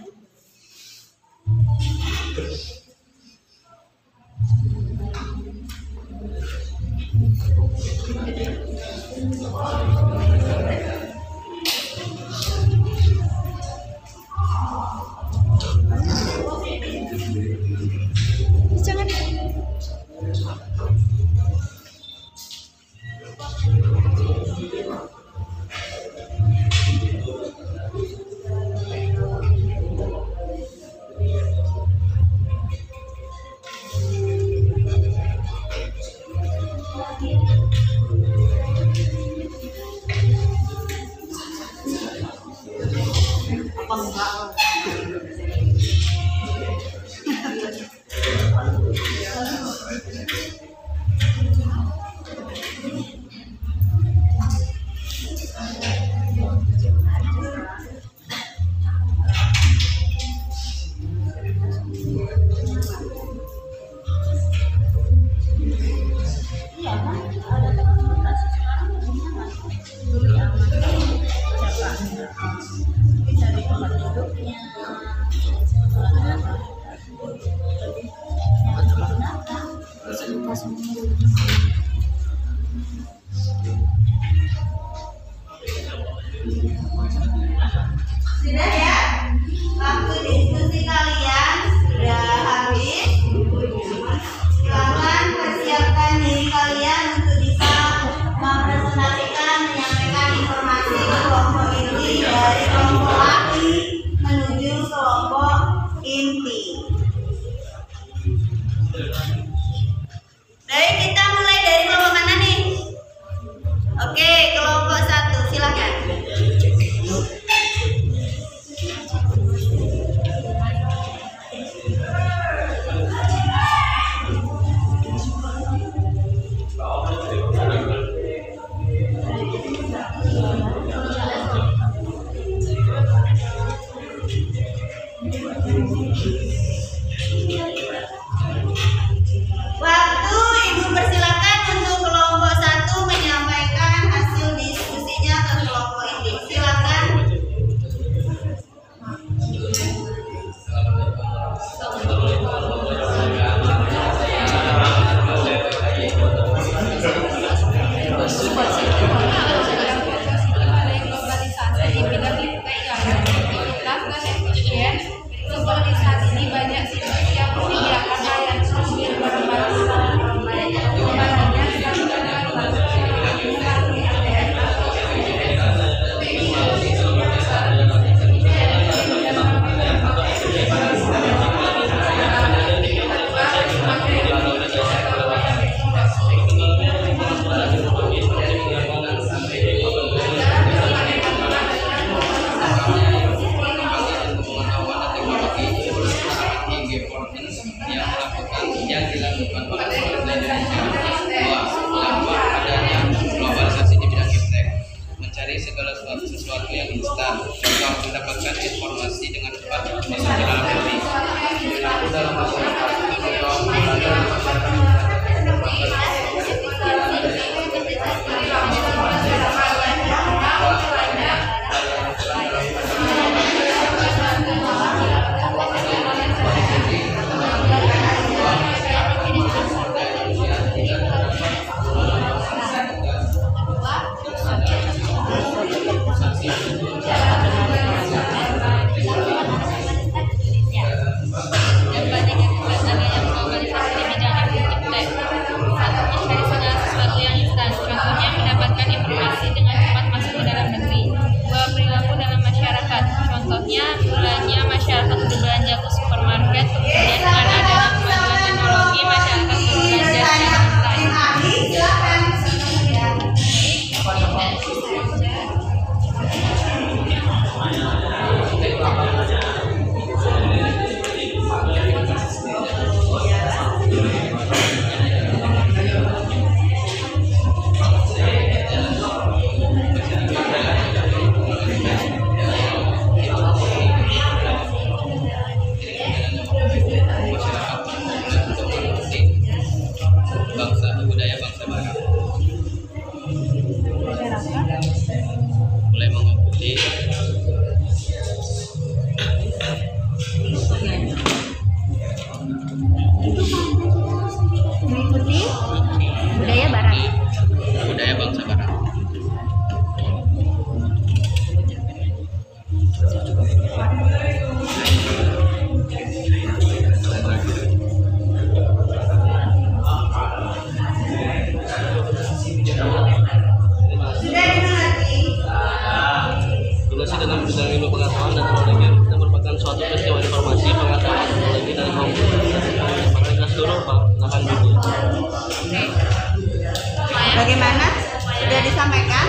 Speaker 1: Bagaimana? Sudah disampaikan?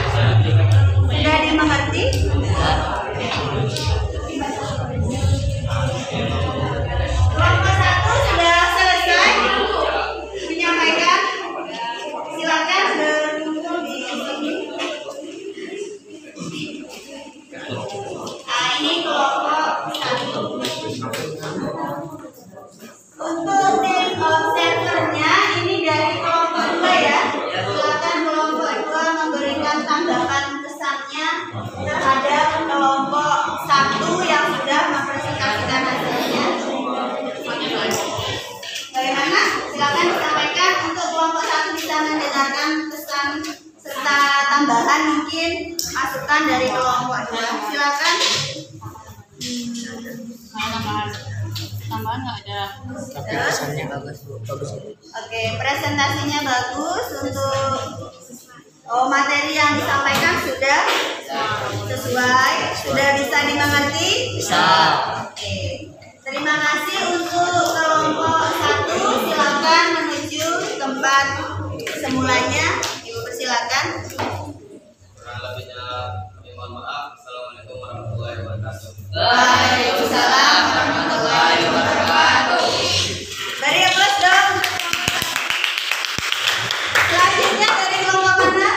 Speaker 1: Sudah dimengerti? Kelompok 1 sudah selesai menyampaikan. Silakan berkumpul di sini. Nah, ini kelompok 1. Untuk tim observernya ini dari kelompok 2 ya. Silakan kelompok 2 memberikan tanggapan kesannya terhadap kelompok 1 yang sudah mempresentasikan hasilnya. Bagaimana? Silakan disampaikan. Untuk kelompok 1 bisa mendengarkan pesan serta tambahan mungkin masukan dari kelompok 2. Silakan.
Speaker 5: Tambahan nggak ada.
Speaker 7: Tapi pesannya bagus.
Speaker 1: Oke, presentasinya bagus. Untuk materi yang disampaikan sudah sesuai, sudah bisa dimengerti?
Speaker 7: Bisa.
Speaker 1: Oke, terima kasih untuk kelompok 1. Silakan menuju tempat semulanya. Ibu persilakan.
Speaker 2: Kurang lebihnya kami mohon maaf. Assalamualaikum warahmatullahi wabarakatuh.
Speaker 1: Waalaikumsalam warahmatullahi wabarakatuh. Beri aplaus dong. Selanjutnya dari kelompok mana?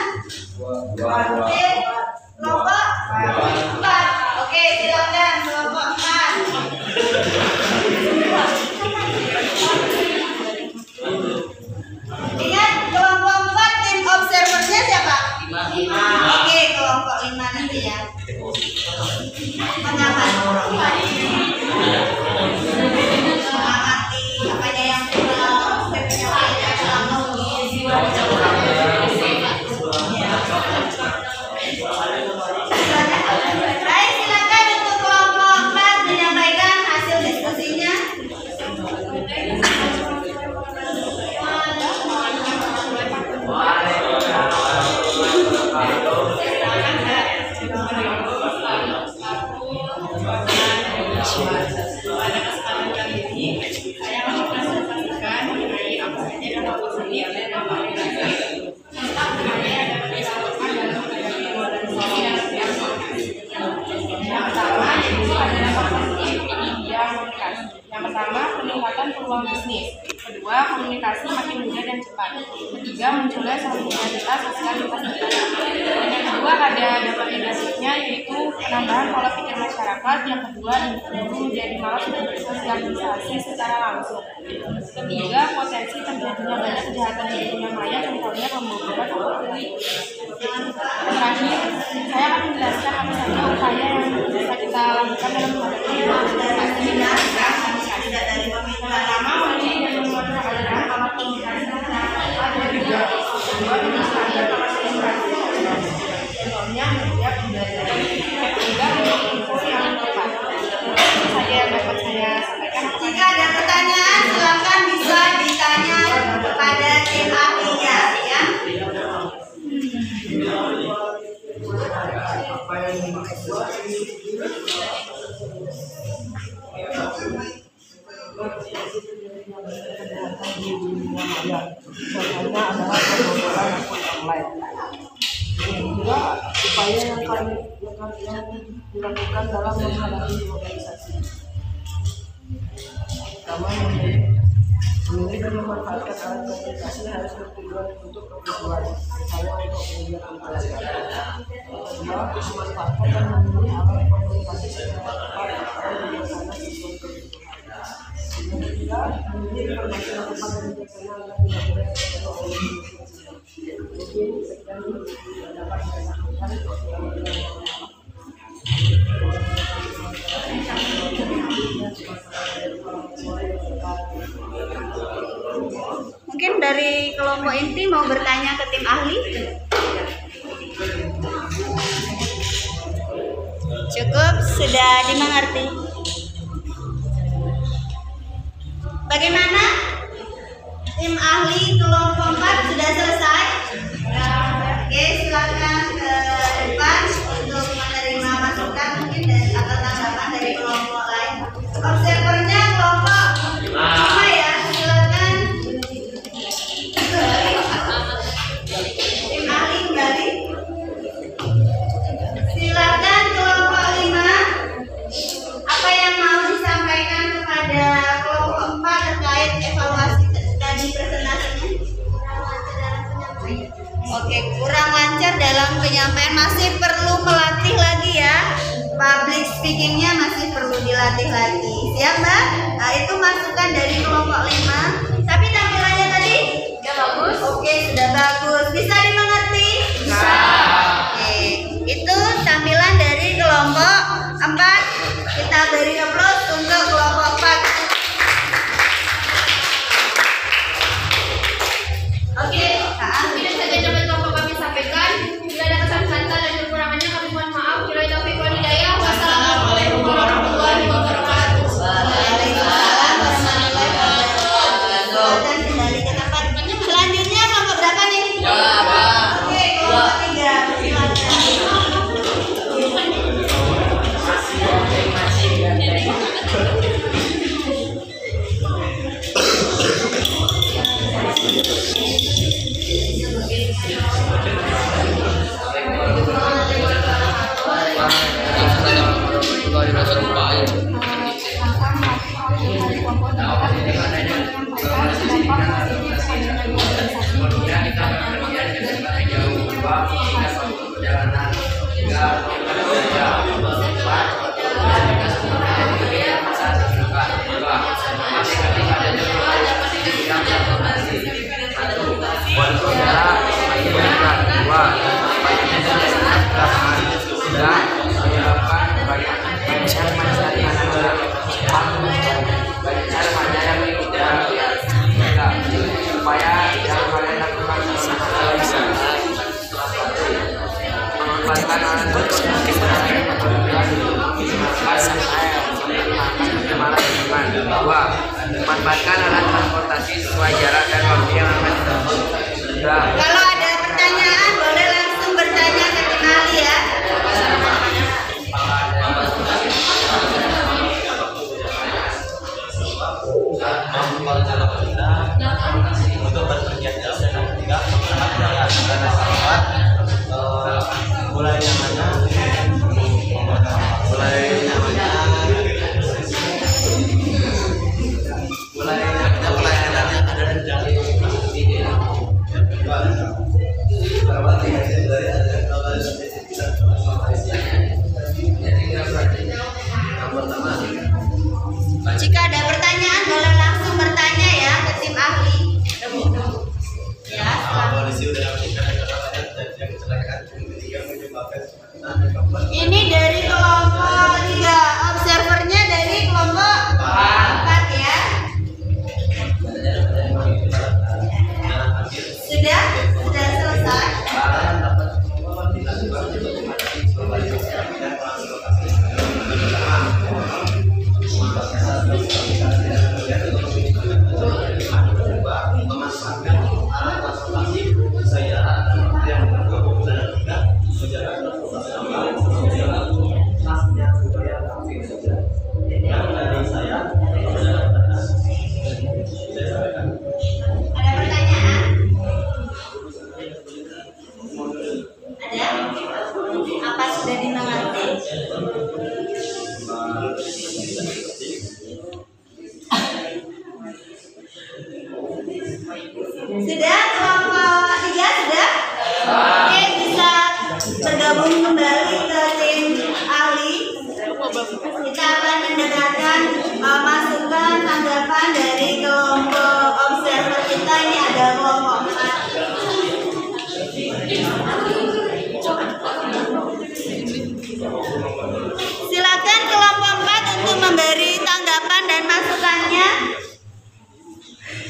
Speaker 1: Oke, kelompok 4. Oke, silakan kelompok 4. Ingat kelompok 4 tim observernya siapa? 5. Oke, kelompok 5 nanti ya. Mengamati apanya yang kurang, penyampaiannya baik, silakan untuk kelompok 4 menyampaikan hasil diskusinya.
Speaker 4: Pada kesempatan kali ini, saya akan mempresentasikan mengenai apa saja dampak positif dan dampak negatif tentang budaya dan kebiasaan dalam menghadapi globalisasi dan transformasi. Yang pertama, yaitu ada dampak positif di bidang komunikasi. Yang pertama, peningkatan peluang bisnis. Kedua, komunikasi makin mudah dan cepat. Ketiga, munculnya solidaritas sosial lintas negara. Dan yang kedua, ada dampak negatifnya, yaitu penambahan pola pikir masyarakat. Yang kedua, individu menjadi malas bersosialisasi secara langsung. Ketiga, potensi terjadinya banyak kejahatan di dunia maya, contohnya pembobolan properti. Terakhir, saya akan menjelaskan apa saja upaya yang bisa kita lakukan dalam menghadapi globalisasi dan transformasi. Pertama, memilih dan membuat kesadaran alat komunikasi ada juga. Kedua, menyesuaikan alat komunikasi. Contohnya media pembelajaran. Ketiga, memilih info yang tepat. Itu saja yang dapat saya sampaikan.
Speaker 1: Jika ada pertanyaan, silakan bisa ditanya kepada tim ahlinya ya.
Speaker 6: Contohnya adalah pembobolan akun online. Juga upaya yang kami dilakukan dalam menghadapi globalisasi. Pertama, memilih dan memanfaatkan alat komunikasi harus bertujuan untuk kebutuhan, misalnya untuk kegiatan pelajaran. Kedua, memanfaatkan dan memilih alat komunikasi secara tepat dan bijaksana sesuai kebutuhan. Yang ketiga, memilih informasi yang tepat dan bijaksana agar tidak boleh terjadi oleh manusia. Mungkin sekian yang dapat saya sampaikan.
Speaker 1: Mungkin dari kelompok inti mau bertanya ke tim ahli? Cukup, sudah dimengerti. Bagaimana? Tim ahli kelompok 4 sudah selesai? Oke, silakan ke depan untuk menerima masukan mungkin dari atau tanggapan dari kelompok lain. Observernya kelompok 5 ya, silakan. kurang lancar dalam penyampaian, masih perlu melatih lagi ya. Public speakingnya masih perlu dilatih lagi. Siap Mbak? Nah itu masukan dari kelompok 5. Tapi tampilannya tadi
Speaker 5: Sudah bagus?
Speaker 1: oke, sudah bagus. Bisa dimengerti?
Speaker 5: Bisa.
Speaker 1: Oke, itu tampilan dari kelompok 4. Kita beri applause untuk kelompok 4.
Speaker 5: Oke, mungkin saja dapat bapak kami sampaikan. Bila ada kesalahan dan kekurangannya kami mohon maaf. Bila taufik wal hidayah. Wassalamualaikum warahmatullahi wabarakatuh.
Speaker 1: Waalaikumsalam warahmatullahi wabarakatuh. Dan kembali ke tempat. Selanjutnya kelompok berapa nih? Oke, kelompok 3.
Speaker 9: Manfaatkan alat transportasi sesuai jarak dan waktu yang akan ditempuh.
Speaker 1: Kalau ada pertanyaan boleh langsung bertanya ke Tim Ali ya.
Speaker 2: Untuk berpergian jauh dan ketiga karena sahabat mulai nyamannya pelayanannya ada di dalam
Speaker 1: Jika ada pertanyaan boleh langsung bertanya ya ke tim ahli. Ya, ini dari kelompok 3, observernya dari kelompok 4 ya. Sudah selesai. Ada pertanyaan? Ada? Apa sudah dimengerti? Sudah? Kelompok 3 sudah? Oke, bisa bergabung kembali ke tim ahli. Kita akan mendengarkan masukan tanggapan dari kelompok observer kita. Ini ada kelompok 4. Silakan kelompok 4 untuk memberi tanggapan dan masukannya.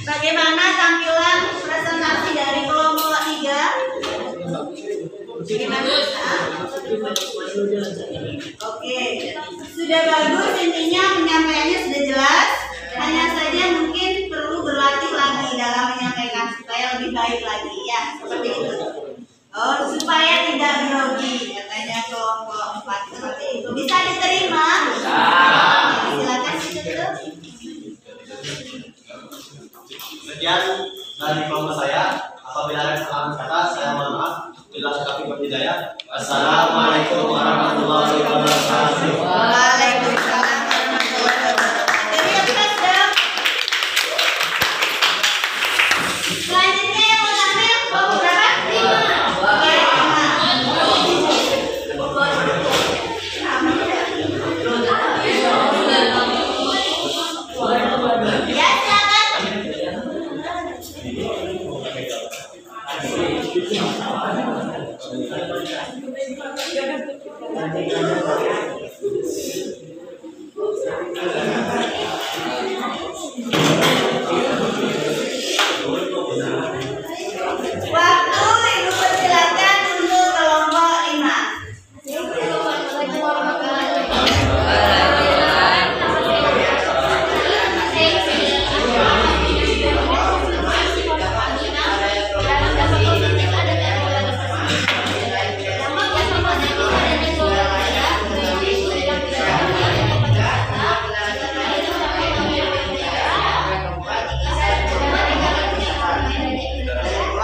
Speaker 1: Bagaimana tampilan presentasi dari kelompok 3? Oke, sudah bagus, intinya penyampaiannya sudah jelas. Hanya saja mungkin perlu berlatih lagi dalam menyampaikan supaya lebih baik lagi ya, seperti itu. Oh, supaya tidak grogi, katanya kelompok 4 seperti itu. Bisa diterima? Silakan ditutup.
Speaker 2: Sekian dari kelompok saya. Apabila ada kesalahan kata, saya mohon maaf. Bila kami berhidayah. Assalamualaikum warahmatullahi wabarakatuh.
Speaker 1: Waalaikumsalam warahmatullahi wabarakatuh. Dari atas dong. Selanjutnya yang mau tampil kelompok berapa? 5. Waktu Ibu persilakan untuk kelompok 5.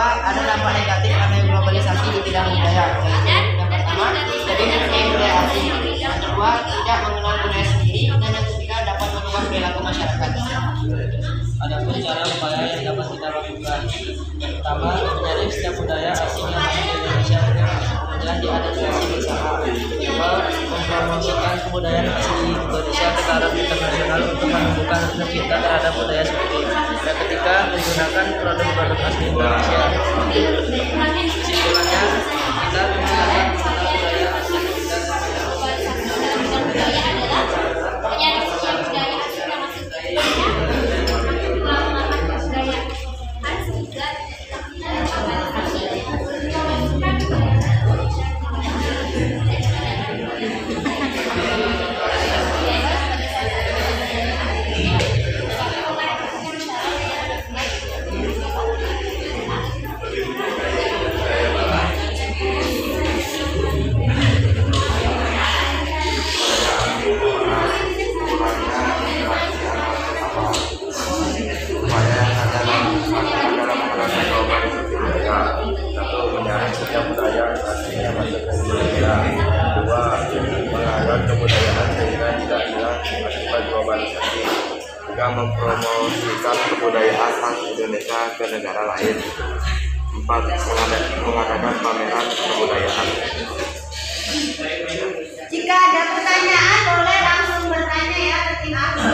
Speaker 7: Ada dampak negatif adanya globalisasi di bidang budaya. Yang pertama, jadi mempunyai budaya asing. Yang kedua, tidak mengenal budaya sendiri. Dan yang ketiga, dapat mengubah perilaku masyarakat.
Speaker 6: Adapun cara upaya yang dapat kita lakukan. Yang pertama, menyaring setiap budaya asing yang ada di Indonesia dan diadaptasi bersama. Kedua, mempromosikan kebudayaan asli Indonesia ke taraf internasional untuk menumbuhkan rasa cinta terhadap budaya seperti ini. Dan ketiga, menggunakan produk-produk asli Indonesia. Kesimpulannya, kita menggunakan budaya asli kita
Speaker 10: mempromosikan kebudayaan khas Indonesia ke negara lain. 4. Mengadakan pameran kebudayaan.
Speaker 1: Jika ada pertanyaan boleh langsung bertanya ya ke tim aku.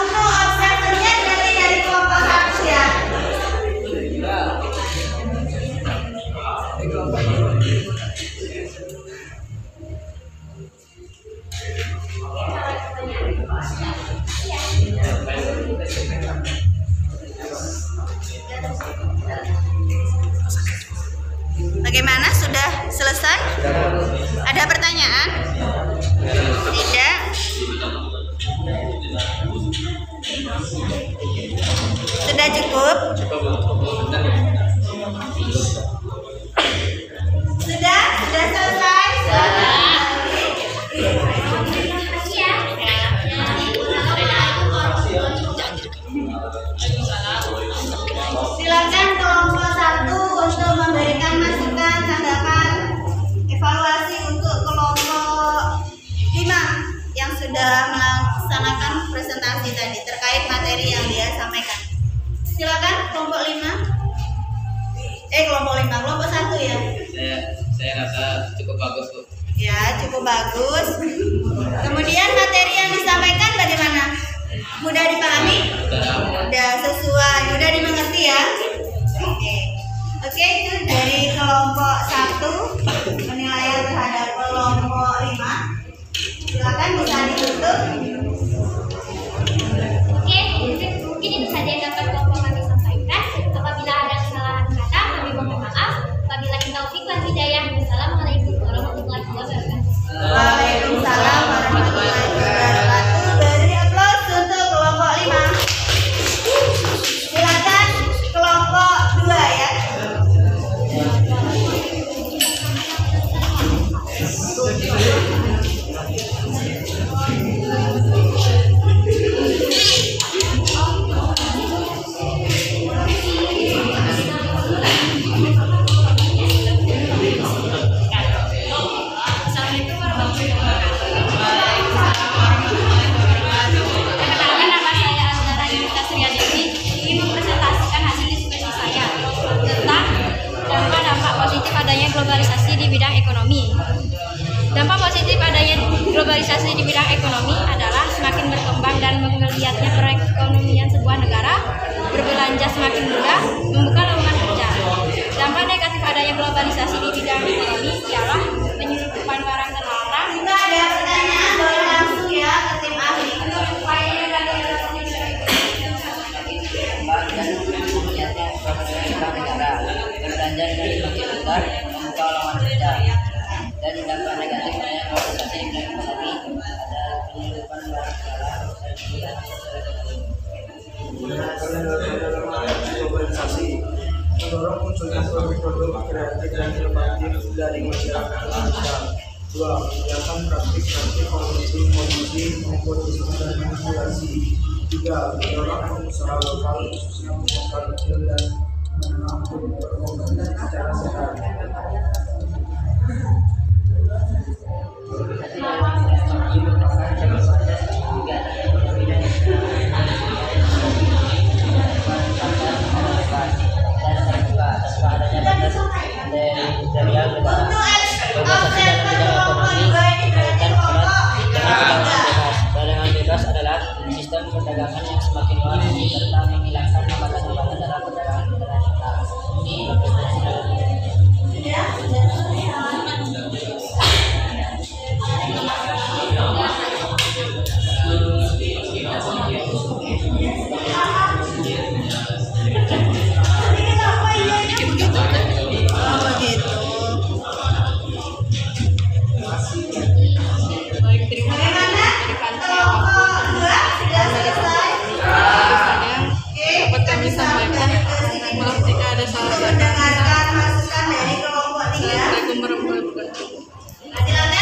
Speaker 1: Untuk observernya berarti dari kelompok 1 ya. Bagaimana? Sudah selesai? Ada pertanyaan? Tidak? Sudah cukup? Sudah? Sudah selesai? Silakan kelompok 1 untuk memberikan masukan, tanggapan, evaluasi untuk kelompok 5 yang sudah melaksanakan presentasi tadi terkait materi yang dia sampaikan. Silakan kelompok 5. Kelompok 1 ya.
Speaker 9: Saya rasa cukup bagus, Bu.
Speaker 1: Ya, cukup bagus. Kemudian materi yang disampaikan bagaimana? Mudah dipahami? Mudah sesuai, mudah dimengerti ya? Oke, itu dari kelompok 1 penilaian terhadap kelompok 5. Silakan bisa ditutup.
Speaker 5: Oke, mungkin itu saja yang dapat kelompok kami sampaikan. Apabila ada kesalahan kata, kami mohon maaf. Apabila taufik wal hidayah. Wassalamualaikum warahmatullahi wabarakatuh.
Speaker 1: Waalaikumsalam warahmatullahi wabarakatuh. Beri aplaus untuk kelompok 5. Silakan kelompok 2 ya.
Speaker 5: Globalisasi di bidang ekonomi. Dampak positif adanya globalisasi di bidang ekonomi adalah semakin berkembang dan menggeliatnya perekonomian sebuah negara, berbelanja semakin mudah, membuka lowongan kerja. Dampak negatif adanya globalisasi di bidang ekonomi ialah penyelundupan barang dan orang.
Speaker 1: Kita ada pertanyaan, boleh langsung ya ke tim ahli.
Speaker 7: Berbelanja dengan semakin mudah, membuka lowongan kerja. Dan dampak negatif adanya globalisasi di bidang ekonomi ada penyelundupan barang dalam dan sosial ekonomi.
Speaker 6: Globalisasi mendorong munculnya produk-produk kreatif dan inovatif dari masyarakat Indonesia. 2. Menyediakan praktik-praktik konsumsi maupun bisnis dan manipulasi. 3. Mendorong usaha lokal khususnya usaha kecil dan menengah untuk berkembang secara sehat.
Speaker 7: Bebas adalah sistem perdagangan yang semakin luas serta menghilangkan hambatan-hambatan dalam perdagangan internasional. Ini
Speaker 4: dapat kami sampaikan. Maaf jika ada salah kata.
Speaker 1: Mendengarkan masukan dari kelompok 3.
Speaker 4: Assalamualaikum warahmatullahi wabarakatuh.
Speaker 1: Silakan.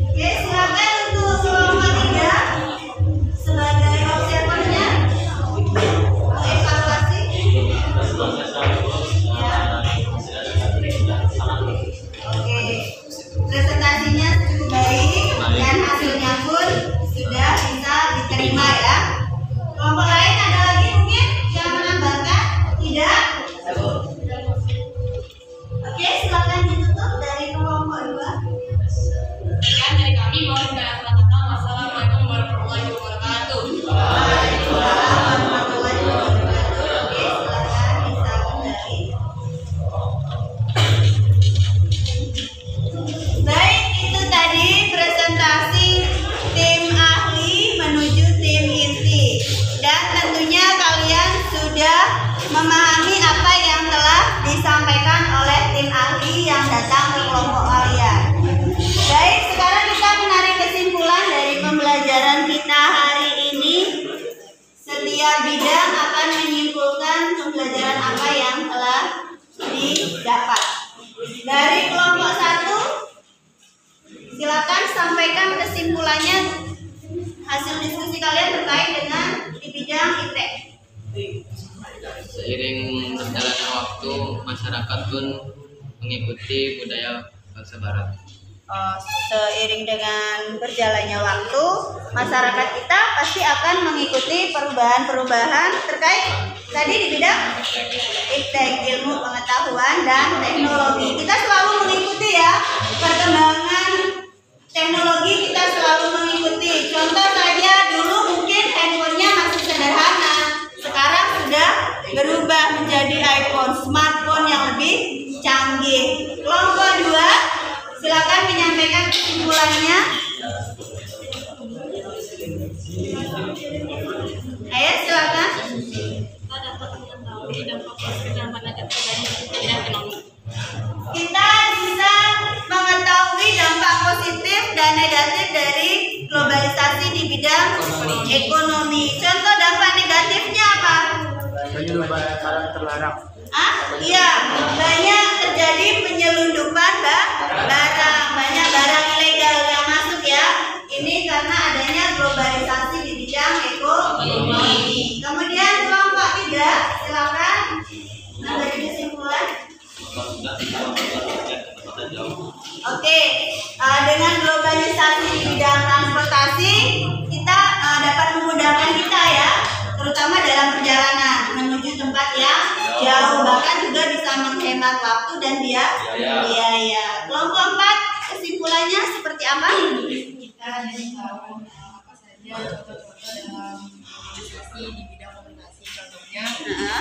Speaker 1: Oke, silakan untuk kelompok 3 sebagai observernya evaluasi. Oke, presentasinya cukup baik dan hasilnya pun sudah bisa diterima ya. Kelompok lain ada lagi mungkin yang menambahkan? Tidak? Oke, silakan ditutup dari kelompok 2.
Speaker 4: Sekian dari kami. Mohon maaf. Wassalamualaikum warahmatullahi wabarakatuh.
Speaker 1: Waalaikumsalam warahmatullahi wabarakatuh. Oke, silakan bisa kembali. Baik, itu tadi presentasi tim ahli menuju tim inti. Dan tentunya kalian sudah memahami apa yang telah disampaikan oleh tim ahli yang datang ke kelompok kalian. Baik, sekarang kita menarik kesimpulan dari pembelajaran kita hari ini. Setiap bidang akan menyimpulkan pembelajaran apa yang telah didapat. Dari kelompok 1, silakan sampaikan kesimpulannya hasil diskusi kalian terkait dengan di bidang ITEK.
Speaker 9: Seiring berjalannya waktu, masyarakat pun mengikuti budaya bangsa Barat.
Speaker 1: Seiring dengan berjalannya waktu, masyarakat kita pasti akan mengikuti perubahan-perubahan terkait tadi di bidang ITEK, ilmu pengetahuan dan teknologi. Kita selalu mengikuti ya perkembangan teknologi, kita selalu mengikuti. Contoh saja, dulu mungkin handphonenya masih sederhana, sekarang sudah berubah menjadi iPhone, smartphone yang lebih canggih. Kelompok 2, silakan menyampaikan kesimpulannya. Ayo silakan.
Speaker 5: kita dapat mengetahui dampak positif dan negatif dari bidang ekonomi.
Speaker 1: Kita bisa mengetahui dampak positif dan negatif dari globalisasi di bidang ekonomi. Contoh dampak negatifnya apa?
Speaker 6: Penyelundupan barang terlarang.
Speaker 1: Iya, banyak terjadi penyelundupan barang, banyak barang ilegal yang masuk ya. Ini karena adanya globalisasi di bidang ekonomi. Kemudian kelompok 3, silakan mengambil kesimpulan. Oke, dengan globalisasi di bidang transportasi kita dapat memudahkan kita ya, terutama dalam perjalanan menuju tempat yang jauh. jauh, bahkan juga bisa menghemat waktu dan biaya. Kelompok 4 kesimpulannya seperti apa?
Speaker 4: Kita jadi tahu apa saja contoh-contoh dalam organisasi di bidang komunikasi. Contohnya,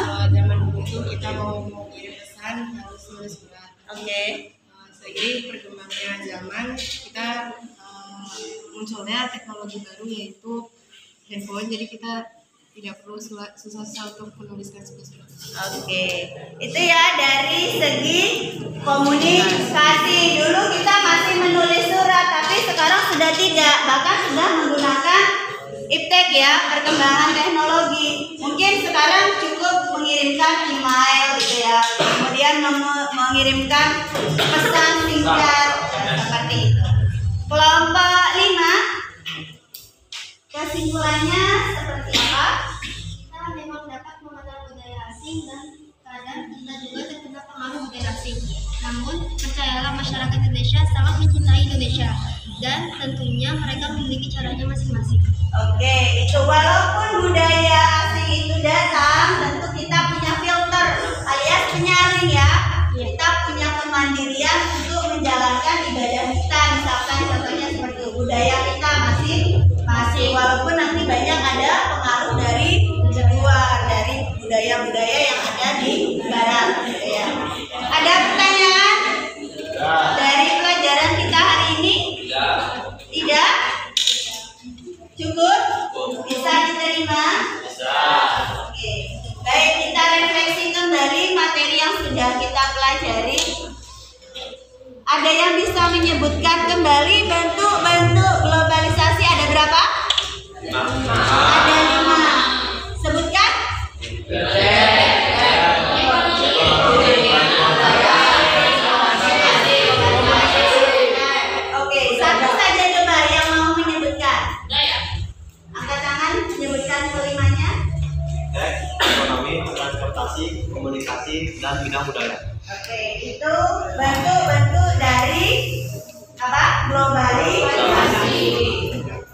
Speaker 4: kalau zaman dulu itu kita mau mengirim pesan harus nulis surat. Seiring perkembangannya zaman, kita munculnya teknologi baru yaitu handphone. Jadi kita tidak perlu susah-susah untuk menuliskan surat.
Speaker 1: Itu ya dari segi komunikasi. Dulu kita masih menulis surat, tapi sekarang sudah tidak, bahkan sudah menggunakan iptek ya, perkembangan teknologi. Mungkin sekarang cukup mengirimkan email gitu ya, kemudian mengirimkan pesan singkat seperti itu. Kelompok 5 kesimpulannya seperti apa?
Speaker 5: Kita memang dapat mengenal budaya asing dan kadang kita juga terkena pengaruh budaya asing. Namun, percayalah masyarakat Indonesia sangat mencintai Indonesia dan tentunya mereka memiliki caranya masing-masing.
Speaker 1: Itu walaupun budaya asing itu datang, tentu kita punya filter alias penyaring ya. Kita punya kemandirian untuk menjalankan ibadah kita. Misalkan contohnya seperti budaya kita masih walaupun nanti banyak ada pengaruh dari luar, dari budaya-budaya yang ada di barat gitu ya. Ada pertanyaan dari pelajaran kita hari ini? Tidak? Cukup? Bisa diterima? Baik, kita refleksi kembali materi yang sudah kita pelajari. Ada yang bisa menyebutkan kembali bentuk-bentuk globalisasi ada berapa? Ada 5. Sebutkan. Satu saja coba yang mau menyebutkan. Angkat tangan, menyebutkan kelimanya.
Speaker 2: Ekonomi, transportasi, komunikasi, dan bidang budaya.
Speaker 1: Itu bentuk-bentuk dari apa? Globalisasi.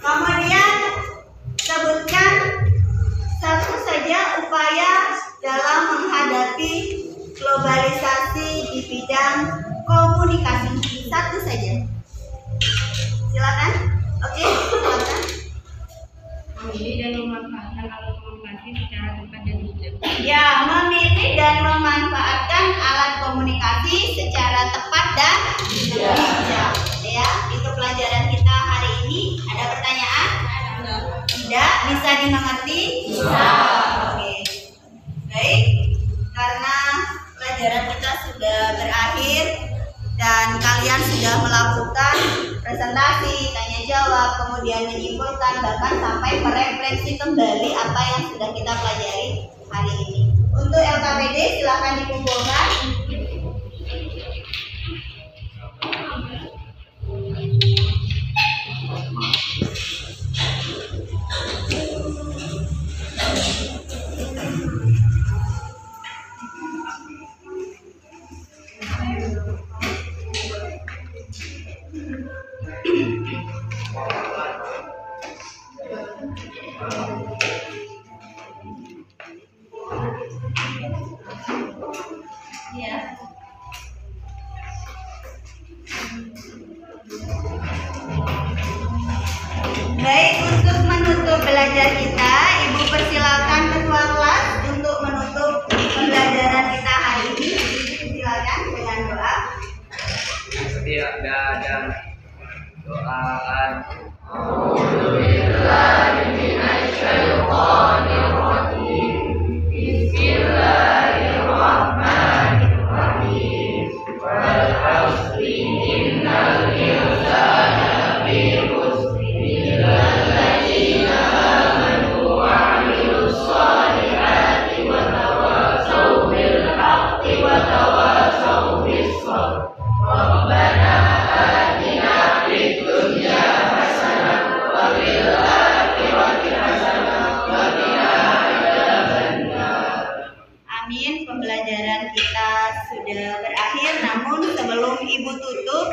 Speaker 1: Kemudian sebutkan satu saja upaya dalam menghadapi globalisasi di bidang komunikasi. Satu saja. Silakan. Silakan.
Speaker 4: Memilih dan memanfaatkan alat komunikasi secara tepat dan bijak.
Speaker 1: Ya, memilih dan memanfaatkan alat komunikasi secara tepat dan bijak. Ya, itu pelajaran kita hari ini. Ada pertanyaan? Tidak, bisa dimengerti? Bisa. Baik, karena pelajaran kita sudah berakhir dan kalian sudah melakukan presentasi, tanya jawab, kemudian menyimpulkan, bahkan sampai merefleksi kembali apa yang sudah kita pelajari hari ini. Untuk LKPD silakan dikumpulkan. Ya. Baik, untuk menutup belajar kita, Ibu persilakan ketua kelas untuk menutup pembelajaran kita hari ini. Silakan dengan doa.
Speaker 3: Setiap dan doaan.
Speaker 1: Amin, pembelajaran kita sudah berakhir. Namun sebelum Ibu tutup,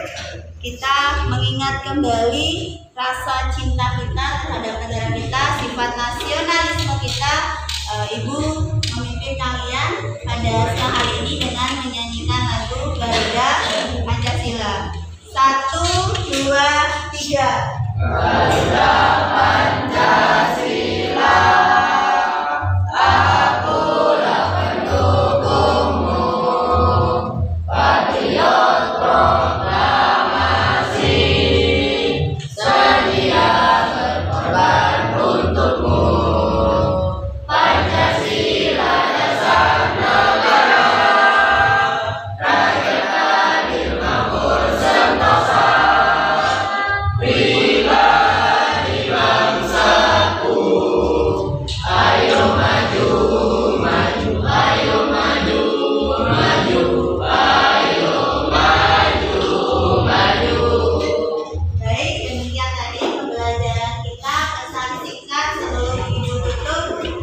Speaker 1: kita mengingat kembali rasa cinta kita terhadap negara kita, sifat nasionalisme kita, Ibu memimpin kalian pada siang hari ini dengan menyanyikan lagu Garuda Pancasila. 1, 2, 3. Garuda Pancasila, akulah pendukungmu, patriot proklamasi, sedia berkorban untukmu. Pancasila dasar negara, rakyat adil makmur sentosa, pribadi bangsaku. Ayo maju, maju, ayo maju, maju, ayo maju, maju. Baik, demikian tadi pembelajaran kita. Pesan singkat sebelum Ibu tutup.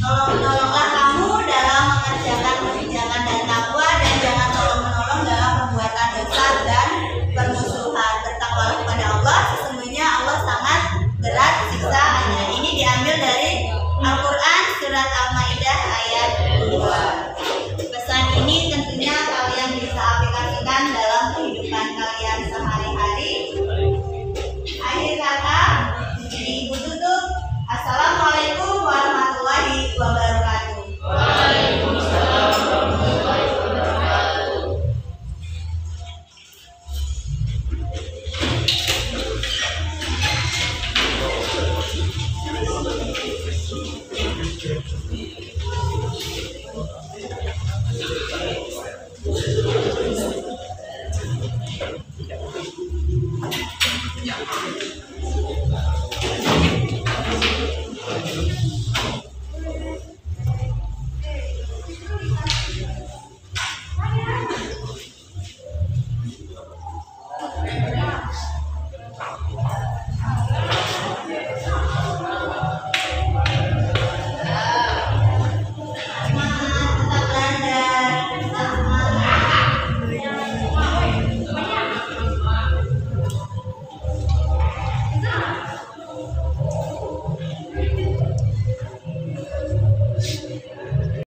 Speaker 1: Tolong-tolonglah kamu dalam mengerjakan kebijakan dan takwa, dan jangan tolong-menolong dalam perbuatan dosa dan permusuhan. Bertakwalah kepada Allah, sesungguhnya Allah sangat berat siksaannya. Ini diambil dari Al-Quran surat Al-Maidah ayat 2. Pesan ini tentunya kalian bisa aplikasikan dalam kehidupan kalian sehari-hari. Akhir kata, Ibu tutup. Assalamualaikum warahmatullahi wabarakatuh. Waalaikumsalam warahmatullahi wabarakatuh.
Speaker 3: Ya.